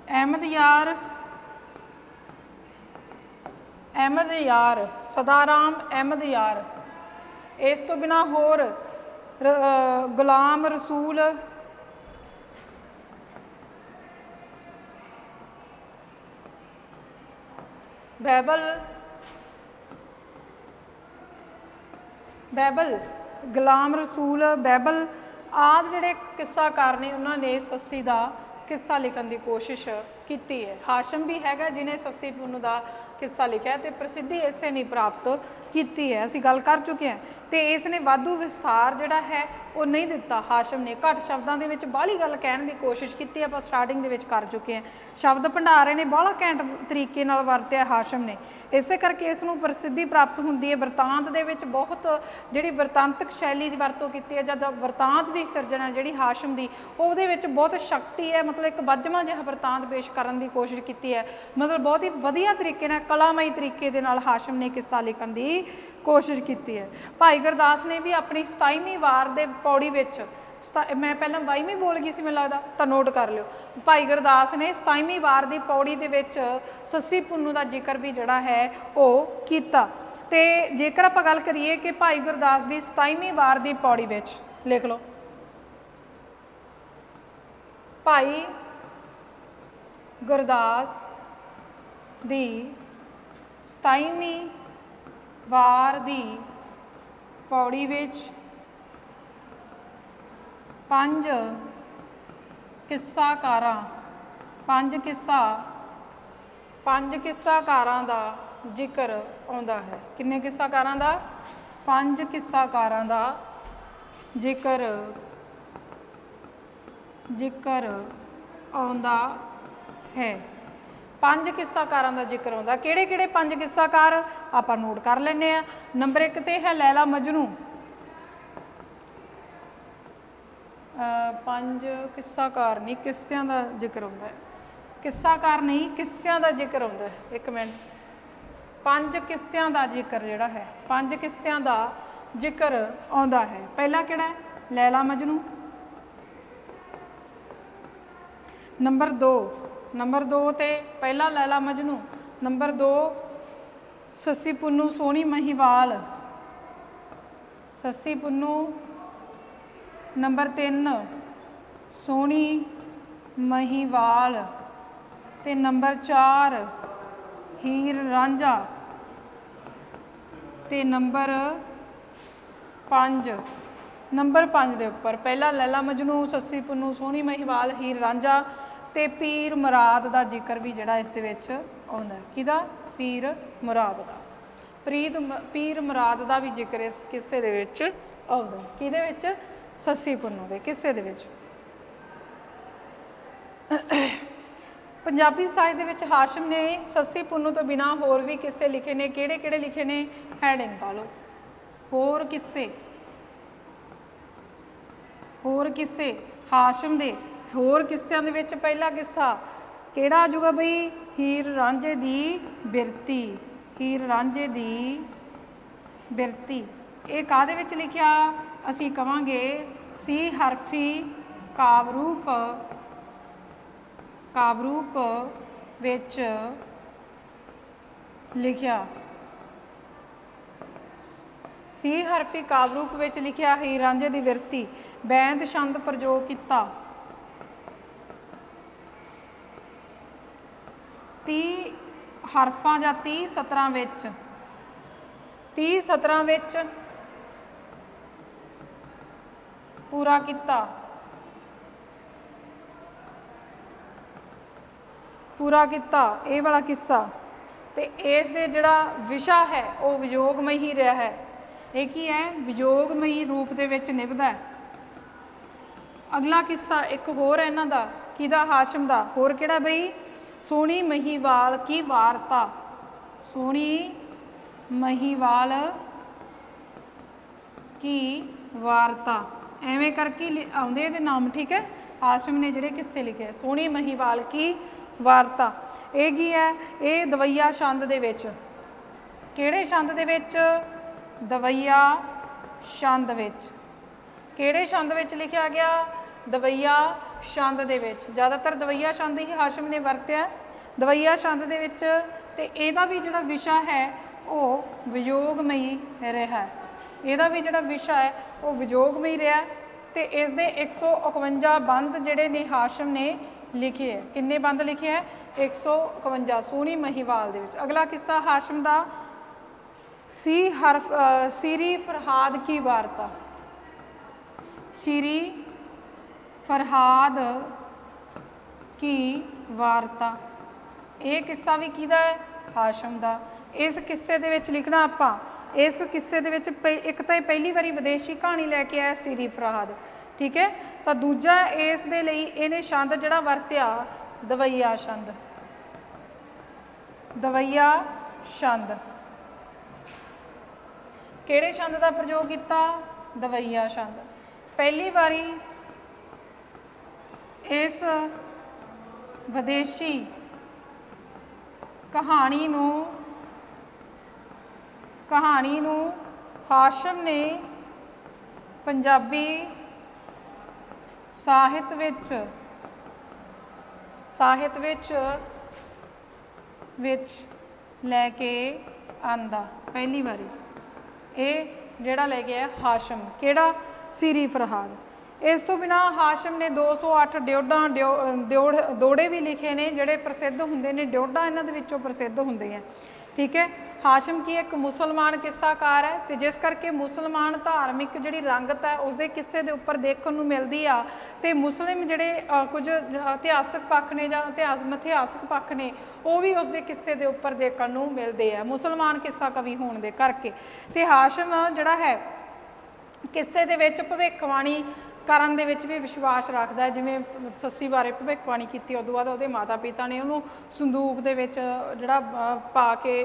अहमद यार, सदाराम अहमद यार। इस तो बिना होर गुलाम रसूल, बैबल गुलाम रसूल बैबल आदि जिहड़े किस्साकार ने उन्होंने सस्सी का किस्सा लिखण की कोशिश की है। हाशम भी हैगा जिन्हें सस्सी पुन्नू का किस्सा लिखा तो प्रसिद्धि इसे नहीं प्राप्त की है, असी गल कर चुके हैं। तो इसने वाधू विस्तार जिहड़ा है वो नहीं दिता, हाशम ने घट शब्दों के विच बाहली गल कहण की कोशिश की, आप स्टार्टिंग दे विच कर चुके हैं। शब्द भंडारे ने बाहला घैंट तरीके नाल वरतिया हाशम ने, इस करके इसनूं प्रसिद्धि प्राप्त होंदी है। वरतांत दे विच बहुत जिहड़ी वरतांतक शैली की वरतों की है, जब वरतांत की सिरजना जिहड़ी हाशम की उहदे विच बहुत शक्ति है, मतलब एक बजमा जिहा वरतांत पेश करन की कोशिश की है, मतलब बहुत ही वधिया तरीके नाल कलामई तरीके दे नाल हाशम ने किस्सा लिखण की कोशिश की है। भाई गुरदास ने भी अपनी 27वीं वार दे पौड़ी विच, मैं पहला 22वीं बोल गई सी मैनूं लगदा, तो नोट कर लिओ, भाई गुरदास ने 27वीं वार की पौड़ी दे विच सस्सी पुन्नू का जिक्र भी जिहड़ा है वो कीता। ते जेकर आपां गल करिए कि भाई गुरदास की 27वीं वार की पौड़ी विच लिख लो, भाई गुरदास की 27वीं वार की पौड़ी विच 5 किस्साकारां का जिक्र आउंदा है। किन्ने किस्साकारां का? 5 किस्साकारां का जिक्र आउंदा है। 5 किस्साकारां का जिक्र आउंदा, किहड़े किहड़े 5 किस्साकार आपां नोट कर लैंदे आ। नंबर 1 ते है लैला मजनू, 5 किस्साकार नहीं, किस्सियां का जिक्र आउंदा है, किस्साकार नहीं किस्सियां का जिक्र आउंदा है। एक मिनट, 5 किस्सियां का जिक्र जिहड़ा है, 5 किस्सियां का जिक्र आउंदा है। पहला किहड़ा है? लैला मजनू। नंबर 2 ते पहला लैला मजनू, नंबर 2 सस्सी पुन्नू सोहनी महिवाल, सस्सी पुन्नू। नंबर 3 सोहनी महिवाल, ते नंबर 4 हीर रांझा, ते नंबर 5 दे उपर पहला लैला मजनू, सस्सी पुन्नू, सोहनी महिवाल, हीर रांझा ते पीर मुराद का जिक्र भी जिहड़ा इस दे विच आउंदा है। किहदा? पीर मुराद का। पीर मुराद का भी जिक्र इस किस्से दे विच आउंदा है। किहदे विच? सस्सी पुन्नू के किस्से दे विच। पंजाबी साहित्य विच हाशम ने सस्सी पुन्नू तो बिना होर भी किस्से लिखे ने, किहड़े किहड़े लिखे ने? हैडिंग पा लो, होर किस्से हाशम दे। होर किस्सियां दे विच पहला किस्सा किहड़ा आ जाऊगा बई? हीर रांझे दी बिरती, हीर रांझे दी बिरती। ये काहदे विच लिखिया? असी कवांगे सी हरफी कावरूप विच लिखिया, सी हरफी कावरूप विच लिखिया हीर रांझे दी बिरती। बैंत छंद प्रयोग किया, 30 हरफां जां 30 सतरां विच, 30 सतरां विच पूरा किता, पूरा किता ये वाला किस्सा। तो इस दे जिहड़ा विशा है वो विजोगमई ही रहा है। ये की है, विजोगमई रूप दे विच निभदा है। अगला किस्सा एक होर है इन्हां दा, किहदा, हाशम दा। होर किहड़ा बई, सोहनी महीवाल की वारता, सोहनी महीवाल की वारता, एवें करके आउंदे इहदे नाम, ठीक है। हाशम ने जिहड़े किस्से लिखे, सोहनी महीवाल की वारता। ये की है, ये दवैया छंद दे विच, किहड़े छंद दे विच, दवैया छंद विच, किहड़े छंद विच लिखिया गया, दवैया छंद दे विच। ज़्यादातर दवैया छंद ही हाशम ने वरत्या दवैया छंद दे विच। ते इहदा भी जिहड़ा विशा है वो विजोगमई रहा है, इहदा भी जिहड़ा विशा है वो विजोगमई रहा। तो इस दे 151 बंद जिहड़े ने हाशम ने लिखे है। किन्ने बंद लिखे है, 151 सोहनी महीवाल दे विच। अगला किस्सा हाशम दा, सीरी फरहाद की वारता, श्री फरहाद की वारता। ये किस्सा भी किहदा है, हाशम दा। इस किस्से दे विच लिखना आपां, इस किस्से दे विच एक तो पहली बारी विदेशी कहानी लैके आया श्री फरहाद, ठीक है। तो दूजा इस दे लई इहने छंद जिहड़ा वरत्या दवैया छंद, दवैया छंद। किहड़े छंद का प्रयोग किया, दवैया छंद। पहली बारी इस विदेशी कहानी नूं हाशम ने पंजाबी साहित्य विच लैके आंदा। पहली बारी ये जिहड़ा ले गया हाशम, किहड़ा, सीरी फरहाद। इस तो बिना हाशम ने 208 दौड़े भी लिखे ने, जिहड़े प्रसिद्ध होंदे ने। ड्योढ़ा इन्हां दे विचों प्रसिद्ध होंदे हैं, ठीक है। हाशम की एक मुसलमान किस्साकार है, तो जिस करके मुसलमान धार्मिक जिहड़ी रंगत है उसके किस्से के उपर देखने को मिलती आ। तो मुस्लिम जिहड़े कुछ इतिहासक पक्ष ने जां इतिहासक पक्ष ने वो भी उसके किस्से के उपर देखने को मिलते हैं, मुसलमान किस्सा कवि होने के करके। तो हाशम जिहड़ा है किस्से दे विच भविष्यवाणी करन दे विच भी विश्वास रखता है। जिवें सस्सी बारे भविष्यवाणी की, उदों बाद उहदे माता पिता ने उन्होंने संदूक दे विच जिहड़ा पा के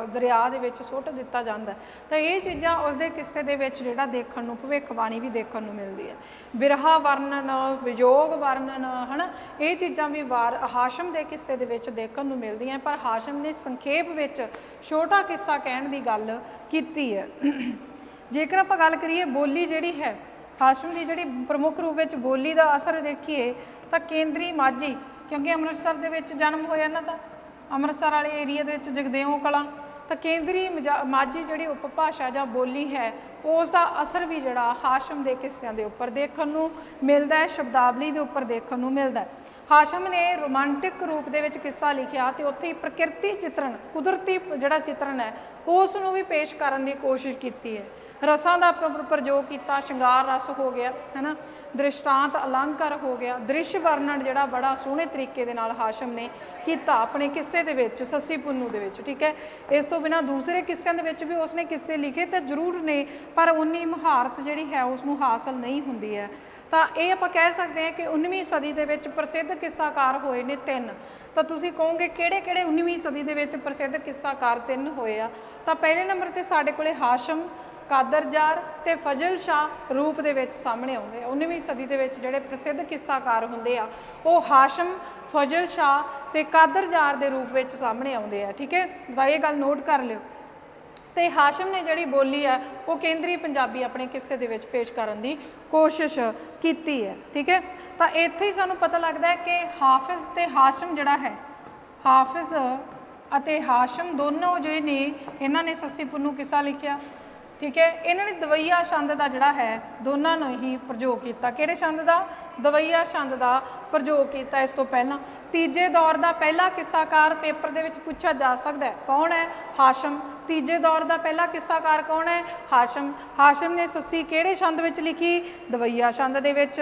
दरिया दे विच सुੱਟ दिता जाता है। तो ये चीज़ां उसके किस्से दे विच जिहड़ा देखण नूं भविष्यवाणी भी देखण नूं मिलदी है। बिरहा वर्णन, विजोग वर्णन, है ना, ये चीज़ां भी हाशम के किस्से दे विच देखण नूं मिलदियां। पर हाशम ने संखेप विच छोटा किस्सा कहण दी गल कीती है। जेकर आपां गल करिए बोली जिहड़ी है हाशम की, जिहड़ी प्रमुख रूप में बोली का असर देखिए तो केंद्री माझी, क्योंकि अमृतसर दे विच जन्म होया इन्हां दा, अमृतसर वाले एरिया दे विच जगदेव कलां। तो केंद्री माझी जिहड़ी उपभाषा जां बोली है उसका असर भी जिहड़ा हाशम के किस्सिਆਂ के उपर देखण नूं मिलदा है, शब्दावली के उपर देखण नूं मिलदा है। हाशम ने रोमांटिक रूप दे विच किस्सा लिखिया तो उत्थे प्रकृति चित्रण, कुदरती जिहड़ा चित्रण है उसनूं भी पेश करन दी कोशिश की है। रसां का प्रयोग किया, श्रृंगार रस हो गया, है ना, दृष्टांत अलंकार हो गया, दृश्य वर्णन जिहड़ा बड़ा सोहने तरीके दे नाल हाशम ने किया अपने किस्से दे विच, सस्सी पुन्नू दे विच, ठीक है। इस तो बिना दूसरे किस्सिਆਂ दे विच भी उसने किस्से लिखे तो जरूर ने, पर उन्नी महारत जिहड़ी है उसनूं हासिल नहीं हुंदी है। तो ये आप कह सकते हैं कि 19वीं सदी के प्रसिद्ध किस्साकार होए ने 3। तो तुसीं कहोगे किहड़े किहड़े 19वीं सदी के प्रसिद्ध किस्साकार 3 होए आ। तो पहले नंबर ते साडे कोले हाशम, कादरजार ते फजल शाह रूप दे विच सामने आउंदे। 19वीं सदी के जिहड़े प्रसिद्ध किस्साकार हुंदे आ वो हाशम, फजल शाह ते कादरजार के रूप में सामने आउंदे आ, ठीक है। तो ये गल नोट कर लिओ। तो हाशम ने जिहड़ी बोली है वो केंद्री पंजाबी अपने किस्से दे विच पेश करने की कोशिश की है, ठीक है। तो इत्थे ही सानूं पता लगता है कि हाफिज़ ते हाशम जिहड़ा है, हाफिज़ अते हाशम दोनों जो ने इन्हां ने सस्सी पुन्नू किस्सा लिखिया। ठीक है। इन्हों ने दवैया छंद का जोड़ा है दोनों ने ही प्रयोग किया। किहड़े छंद का? दवैया छंद का प्रयोग किया। इस तो पहला तीजे दौर का पहला किस्साकार पेपर दे विच पूछा जा सकता है, कौन है? हाशम। तीजे दौर का पहला किस्साकार कौन है? हाशम। हाशम ने सस्सी किहड़े छंद विच लिखी? दवैया छंद दे विच।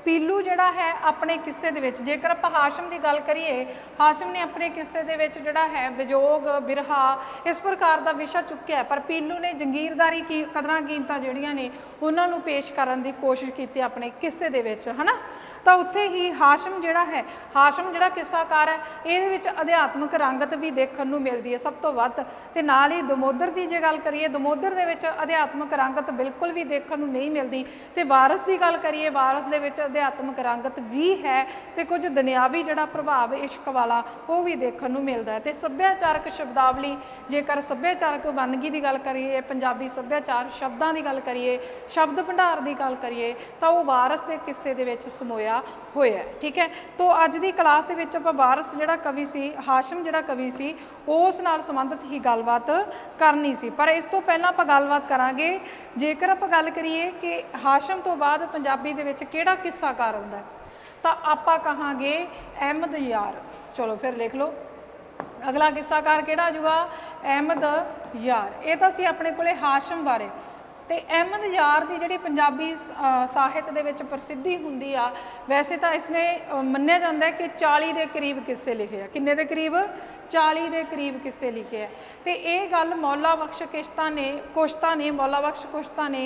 पीलू जिहड़ा है अपने किस्से दे विच, जेकर आपां हाशम की गल करिए, हाशम ने अपने किस्से दे विच जिहड़ा है विजोग बिरहा इस प्रकार का विषय चुक्या, पर पीलू ने जंगीरदारी की कदरां कीमतां जिहड़ियां ने उन्हां नूं पेश करन दी कोशिश की अपने किस्से दे विच, है ना। तो उत्थे ही हाशम जिहड़ा है, हाशम जिहड़ा किस्साकार है, इहदे विच अध्यात्मक रंगत भी देखण नूं मिलदी है सब तो वध। ते नाल ही दमोदर की जे गल करिए, दमोदर दे विच अध्यात्मक रंगत बिल्कुल भी देखण नूं नहीं मिलदी। ते वारस की गल करिए, वारस दे विच अध्यात्मक रंगत भी है ते कुछ दुनियावी जिहड़ा प्रभाव इश्क वाला वो भी देखण नूं मिलदा है। ते सभ्याचारक शब्दावली, जेकर सभ्याचारक वनगी की गल करिए, पंजाबी सभ्याचार शब्दां की गल करिए, शब्द भंडार की गल करिए, तो वो वारस के किस्से दे विच समोया होया। ठीक है। तो अज की क्लास दे विच आपां वारस जिहड़ा कवि सी, हाशम जिहड़ा कवि सी, उस नाल संबंधित ही गलबात करनी सी। पर इस तो पहलां आपां गलबात करांगे, जेकर आपां गल करिए कि हाशम तो बाद पंजाबी दे विच किहड़ा किस्साकार आउंदा है, तो आपां कहांगे अहमद यार। चलो फिर लिख लो, अगला किस्साकार किहड़ा आ जाऊगा? अहमद यार। ये तो असीं अपने कोले हाशम बारे। तो अहमद यार की जिहड़ी पंजाबी साहित्य दे विच प्रसिद्धि हुंदी आ, वैसे तो इसने मन्निया जाता है कि 40 के करीब किस्से लिखे हैं। किन्ने दे करीब? 40 के करीब किस्से लिखे हैं। तो ये गल मौला बख्श कुश्ता ने मौला बख्श कुश्ता ने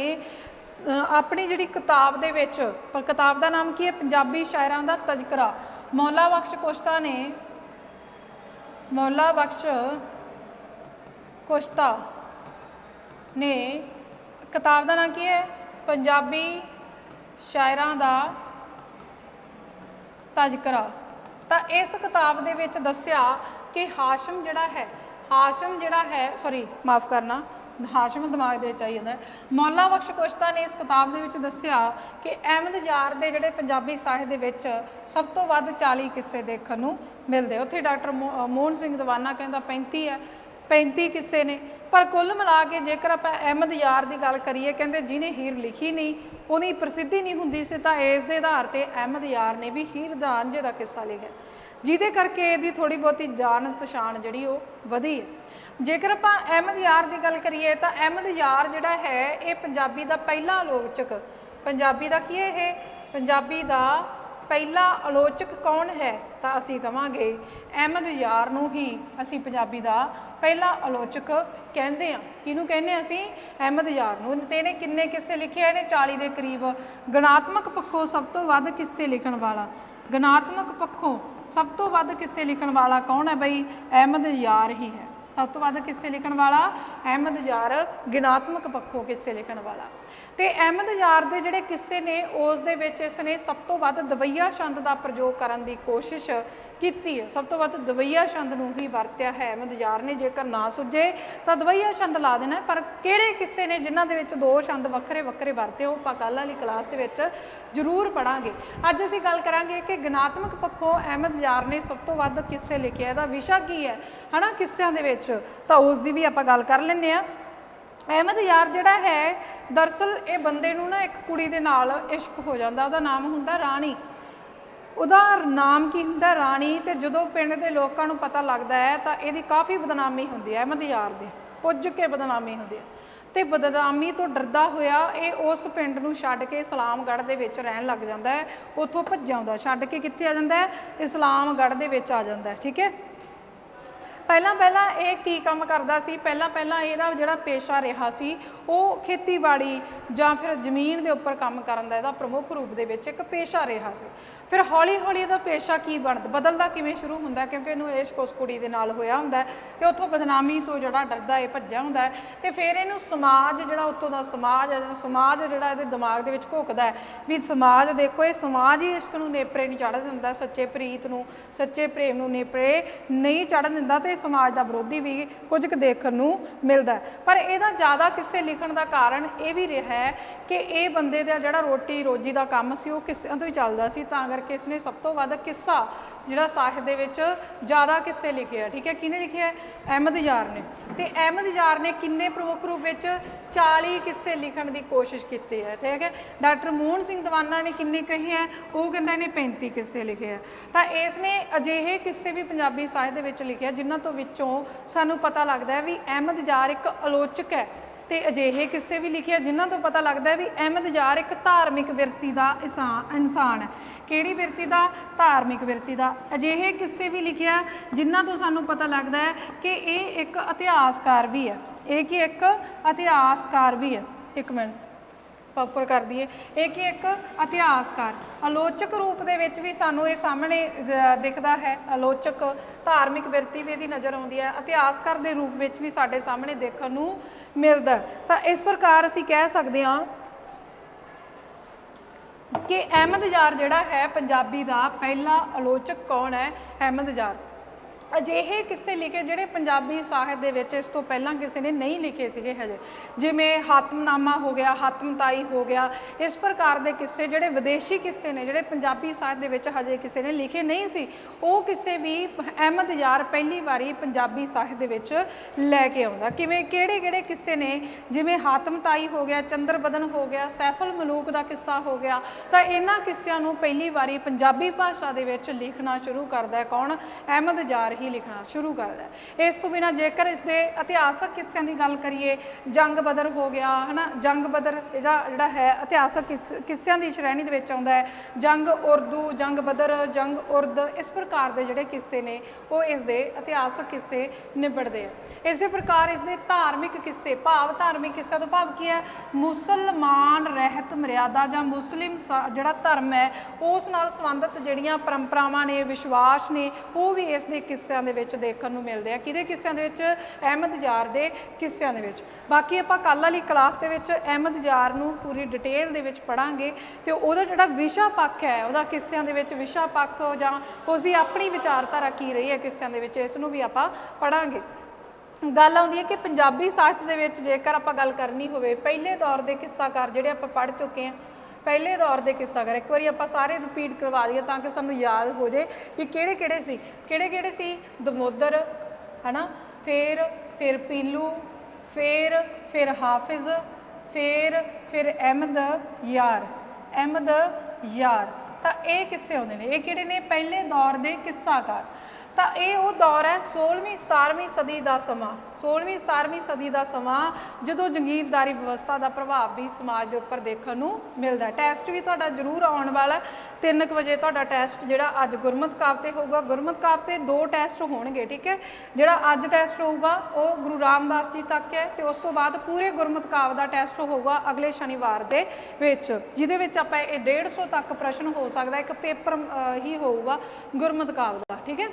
अपनी जिहड़ी किताब दे विच, किताब का नाम की है? पंजाबी शायरां दा तज़किरा। मौला बख्श कुश्ता ने, मौला बख्श कुश्ता ने किताब का नाम की है? पंजाबी शायरां दा तज़किरा। तो इस किताब दे विच दस्सिया कि हाशम जिहड़ा है, हाशम जिहड़ा है, सॉरी माफ़ करना, हाशम दिमाग दे विच आई जांदा है। मौला बख्श कुश्ता ने इस किताब दे विच दस्सिया कि अहमद यार दे जिहड़े पंजाबी साहित्य दे विच सब तो वध 40 किस्से देखण नूं मिलदे। उत्थे डॉक्टर मोहन सिंह दीवाना कहंदा 35 है, 35 किस्से ने। पर कुल मिला के जेकर आप अहमद यार की गल करिए, कहते जिन्हें हीर लिखी नहीं उन्हीं प्रसिद्धि नहीं होंदी सी, तो इस दे आधार पर अहमद यार ने भी हीर रांझे का किस्सा लिखा, जिहदे करके इसकी थोड़ी बहुती जान पछाण जिहड़ी वो वधी है। जेकर आप अहमद यार की गल करिए, तो अहमद यार जिहड़ा है ये पंजाबी का पहला आलोचक, पंजाबी का की है ये? पंजाबी का पहला आलोचक कौन है? तो असी कहांगे अहमद यार नूं ही असी पंजाबी का पहला आलोचक कहते हैं। किनू कहने असी? अहमद यार नूं। ते इहने किन्ने किस्से लिखे हैं? 40 के करीब। गणात्मक पक्षों सब तो वध किस्से लिखण वाला, गणात्मक पक्षों सब तो वध किस्से लिखण वाला कौन है बई? अहमद यार ही है। सब तो वध किस्से लिखण वाला अहमद यार, गिणात्मक पक्षों किस्से लिखण वाला। तो अहमद यार के जिहड़े किस्से ने उस दे विच इसने सब तो वध दवैया छंद का प्रयोग करन दी कोशिश की है। सब तो वध दवैया छंद नूं ही वरत्या है अहमद यार ने। जेकर ना सुझे तो दवैया छंद ला देना। पर किहड़े किस्से ने जिन्हां दे विच 2 छंद वक्रे वक्रे वरते, वो आपां कल वाली क्लास दे विच जरूर पढ़ांगे। अज असीं गल करांगे कि गिणात्मक पक्षों अहमद यार ने सब तो वध किस्से लिखे, इहदा विशा की है ना किस्सिਆਂ दे विच, तो उसकी भी आपां गल कर लैंदे आ। अहमद यार जिहड़ा है दरअसल ये बंदे नूं ना एक कुड़ी दे नाल इश्क हो जाता, उसका नाम हुंदा राणी। उसदा नाम की हुंदा? राणी। तो जदों पिंड के लोगों को पता लगता है तो यदी काफ़ी बदनामी होंदी है, अहमद यार दी पुज के बदनामी होंदी है। तो बदनामी तो डरदा होया ये उस पिंड नूं छड्ड के इस्लामगढ़ दे विच रहन लग जाता है। उत्थों भज आउंदा, छड्ड के कित्थे आ जांदा है? इस्लामगढ़ दे विच आ जांदा है। ठीक है। पहला ये की काम करता सी? पहला इहदा जिहड़ा पेशा रहा सी वो खेतीबाड़ी जां फिर जमीन के उपर काम करन दा इहदा प्रमुख रूप दे विच एक पेशा रहा सी। फिर हौली हौली इहदा पेशा की बदलदा किवें शुरू हुंदा, क्योंकि इहनूं इश्क उस कुड़ी दे नाल होया हुंदा है ते उत्थों बदनामी तो जिहड़ा डरदा है भज्जिया हुंदा है। ते फिर इहनूं समाज जिहड़ा उत्थों दा समाज है, समाज जिहड़ा इहदे दिमाग दे विच घुकदा है भी समाज देखो ये समाज ही इश्क नूं नेपरे नहीं चढ़ दिंदा, सच्चे प्रीत नूं सच्चे प्रेम नूं नेपरे नहीं चढ़ दिंदा, ते समाज का विरोधी भी कुछ देखने नूं मिलता है। पर इहदा ज़्यादा किस्से लिखण का कारण ये भी रहा है कि ये बंदे दा जिहड़ा रोटी रोजी का काम सी वो किस्सिਆਂ तो ही चलदा सी, तां करके इसने सब तो वध किस्सा जिहड़ा साहित्य दे विच ज़्यादा किस्से लिखे है। ठीक है, किहने लिखे है? अहमद यार ने। तो अहमद यार ने किन्ने प्रमुख रूप में 40 किस्से लिखण की कोशिश की है। ठीक है, डॉक्टर मोहन सिंह दीवाना ने किन्ने कहे हैं? वो कहता इन्हें 35 किस्से लिखे है। तो इसने अजिहे किस्से भी पंजाबी साहित्य विच लिखे है जिन्हों तो विचों सानू पता लगता है भी अहमद यार एक आलोचक है। तो अजिहे किस्से भी लिखे हैं जिन्हों तो पता लगता है भी अहमद यार एक धार्मिक विरती का इंसान है। किहड़ी विरती का? धार्मिक विरती का। अजिहे किस्से भी लिखे हैं जिन्हों तो सानू पता लगता है कि ये एक इतिहासकार भी है। एक ही एक इतिहासकार भी है। एक मिनट प्रॉपर कर दिए, एक ही एक इतिहासकार आलोचक रूप दे विच भी सानू ये सामने दिखता है। आलोचक धार्मिक विरती भी नज़र आती है, इतिहासकार के रूप में भी साडे सामने देखने को मिलता है। तो इस प्रकार असीं कह सकते हाँ कि अहमद यार जिहड़ा है पंजाबी का पहला आलोचक कौन है? अहमद यार। अजिहे किस्से लिखे जिहड़े पंजाबी साहित्य दे विच इस तो पहलां किसी ने नहीं लिखे सीगे हजे, जिवें हातमनामा हो गया, हातमताई हो गया। इस प्रकार के किस्से जिहड़े विदेशी किस्से ने जिहड़े पंजाबी साहित्य दे विच हजे किसी ने लिखे नहीं सी, वो किस्से भी अहमद यार पहली बारी पंजाबी साहित्य दे विच लैके आउंदा। किवें किहड़े किस्से ने? जिवें हातमताई हो गया, चंद्र बदन हो गया, सैफुल मलूक का किस्सा हो गया। तो इन्हां किस्सियां नूं पहली बारी पंजाबी भाषा दे विच लिखना शुरू करदा है कौन? अहमद यार ही लिखना शुरू करता है। इस तो बिना जेकर इसके इतिहासक किस्सियां की गल करिए, जंग बदर हो गया है ना, जंग बदर जिहड़ा है इतिहासक किस्सियां की श्रेणी दे विच आउंदा है। जंग उर्दू, जंग बदर, जंग उर्द, इस प्रकार के जिहड़े किस्से ने वो इसके इतिहासक किस्से निबड़ते हैं। इस प्रकार इसके धार्मिक किस्से, भाव धार्मिक किस्से तो भाव की है? मुसलमान रहत मर्यादा जां मुस्लिम जिहड़ा धर्म है उस नाल संबंधित जिहड़ियां परंपरावां ने, विश्वास ने, वो भी इस दे किस्सियां दे विच देखण नूं मिलदे आ। किहदे किस्सियां दे विच? अहमद यार दे किस्सियां दे विच। बाकी आपां कल वाली क्लास दे विच अहमद यार नूं पूरी डिटेल दे विच पढ़ांगे ते उहदा जिहड़ा विशा पक्ष है, उहदा किस्सियां दे विच विशा पक्ष जां उसदी अपनी विचारधारा की रही है किस्सियां दे विच, इस नूं भी आपां पढ़ांगे। गल आउंदी है कि पंजाबी साहित्य दे विच जेकर आपां गल करनी होवे, पहले दौर के किस्साकार जिहड़े आपां पढ़ चुके हैं, पहले दौर के किस्साकार एक बार आप सारे रिपीट करवा दिए ताकि सानू याद हो जाए कि किहड़े सी दमोदर है ना, फिर पीलू, फिर हाफिज, फिर अहमद यार। तो ये किस्से आउंदे ने, ये किहड़े ने? पहले दौर के किस्साकार। तो ये वो दौर है 16वीं 17वीं सदी का समा, 16वीं 17वीं सदी का समा जो जंगीरदारी व्यवस्था का प्रभाव भी समाज के उपर देखने को मिलता है। टैसट भी तुहाडा जरूर आने वाला है, 3 बजे तुहाडा टैसट जिहड़ा अज गुरमत कावते होगा। गुरमत कावते 2 टैसट होणगे, ठीक है। जिहड़ा अज टैसट होगा वो गुरु रामदास जी तक है, तो उस तो बाद पूरे गुरमत काव का टैसट होगा अगले शनिवार के विच, जिहदे विच आपां 150 तक प्रश्न हो सकता है, एक पेपर ही होगा गुरमत काव का, ठीक है।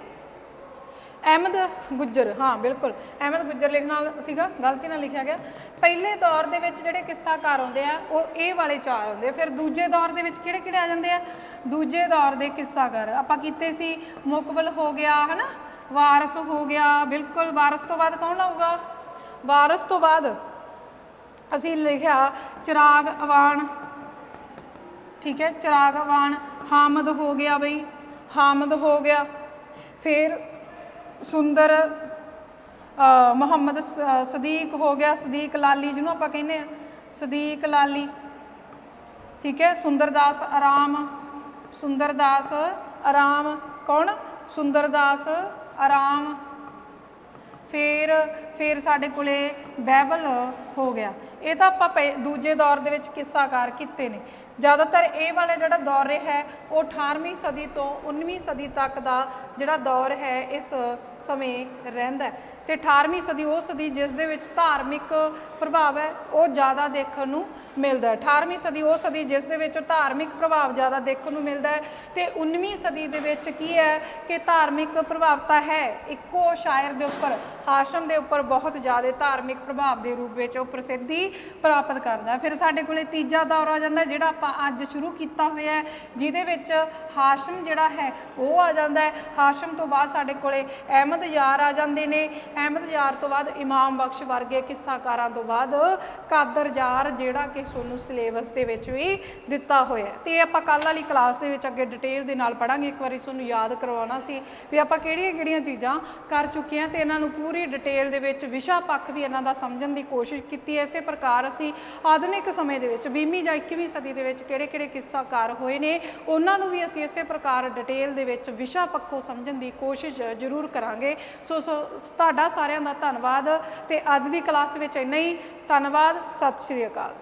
अहमद गुज्जर, हाँ बिल्कुल अहमद गुज्जर लिखना सीगा, गलती नाल लिखा गया। पहले दौर के जिहड़े किस्साकार आउंदे आ वो ये वाले 4 आउंदे। फिर दूजे दौर के किहड़े आ जांदे आ? दूजे दौर के किस्साकार आपां कीते सी, मुकबल हो गया है ना, वारस हो गया, बिल्कुल। वारस तो बाद कौन आऊगा? वारस तो बाद असीं लिखिया चिराग अवान, ठीक है, चिराग अवान। हामद हो गया बई, हामद हो गया। फिर सुंदर मुहम्मद सदीक हो गया, सदीक लाली जिन्हों आप कहने सदीक लाली, ठीक है। सुंदरदास आराम, सुंदरदास आराम कौन? सुंदरदास आराम। फिर साढ़े कोले बाइबल हो गया। ये तो आप दूजे दौर के किस्साकार किते ने। ज़्यादातर ये वाला जोड़ा दौर है वो 18वीं सदी तो 19वीं सदी तक का जोड़ा दौर है इस समय रहिंदा है। तो 18वीं सदी वो सदी जिस दे विच धार्मिक प्रभाव है वो ज़्यादा देखने को मिलता है। 18वीं सदी वो सदी जिस दे विच धार्मिक प्रभाव ज़्यादा देखने को मिलता है। तो 19वीं सदी दे विच की है कि धार्मिक प्रभाव तो है, इक्को शायर के उपर, हाशम के उपर बहुत ज़्यादा धार्मिक प्रभाव के रूप में प्रसिद्धि प्राप्त करता है। फिर साढ़े कोले तीजा दौर आ जाता है जिहड़ा आपां अज शुरू किया हुआ है, जिहदे विच हाशम जिहड़ा है वो आ जाता है। हाशम तो बाद साढ़े कोले अहमद यार आ जाते हैं। अहमद यार तो बाद इमाम बख्श वर्गे किस्साकारां तो बाद कादर यार जिहड़ा कि ਤੁਹਾਨੂੰ ਸਿਲੇਬਸ ਦੇ ਵਿੱਚ ਵੀ ਦਿੱਤਾ ਹੋਇਆ ਤੇ ਆਪਾਂ ਕੱਲ੍ਹ ਵਾਲੀ ਕਲਾਸ ਦੇ ਵਿੱਚ ਅੱਗੇ ਡਿਟੇਲ ਦੇ ਨਾਲ ਪੜਾਂਗੇ। ਇੱਕ ਵਾਰੀ ਤੁਹਾਨੂੰ ਯਾਦ ਕਰਵਾਉਣਾ ਸੀ ਵੀ ਆਪਾਂ ਕਿਹੜੀਆਂ ਚੀਜ਼ਾਂ ਕਰ ਚੁੱਕੇ ਹਾਂ ਤੇ ਇਹਨਾਂ ਨੂੰ ਪੂਰੀ ਡਿਟੇਲ ਦੇ ਵਿੱਚ ਵਿਸ਼ਾ ਪੱਖ ਵੀ ਇਹਨਾਂ ਦਾ ਸਮਝਣ ਦੀ ਕੋਸ਼ਿਸ਼ ਕੀਤੀ ਹੈ। ਇਸੇ ਪ੍ਰਕਾਰ ਅਸੀਂ ਆਧੁਨਿਕ ਸਮੇਂ ਦੇ ਵਿੱਚ 20ਵੀਂ ਜਾਂ 21ਵੀਂ ਸਦੀ ਦੇ ਵਿੱਚ ਕਿਹੜੇ ਕਿੱਸਾਕਾਰ ਹੋਏ ਨੇ ਉਹਨਾਂ ਨੂੰ ਵੀ ਅਸੀਂ ਇਸੇ ਪ੍ਰਕਾਰ ਡਿਟੇਲ ਦੇ ਵਿੱਚ ਵਿਸ਼ਾ ਪੱਖੋਂ ਸਮਝਣ ਦੀ ਕੋਸ਼ਿਸ਼ ਜ਼ਰੂਰ ਕਰਾਂਗੇ। ਸੋ ਤੁਹਾਡਾ ਸਾਰਿਆਂ ਦਾ ਧੰਨਵਾਦ ਤੇ ਅੱਜ ਦੀ ਕਲਾਸ ਵਿੱਚ ਇੰਨਾ ਹੀ। ਧੰਨਵਾਦ। ਸਤਿ ਸ਼੍ਰੀ ਅਕਾਲ।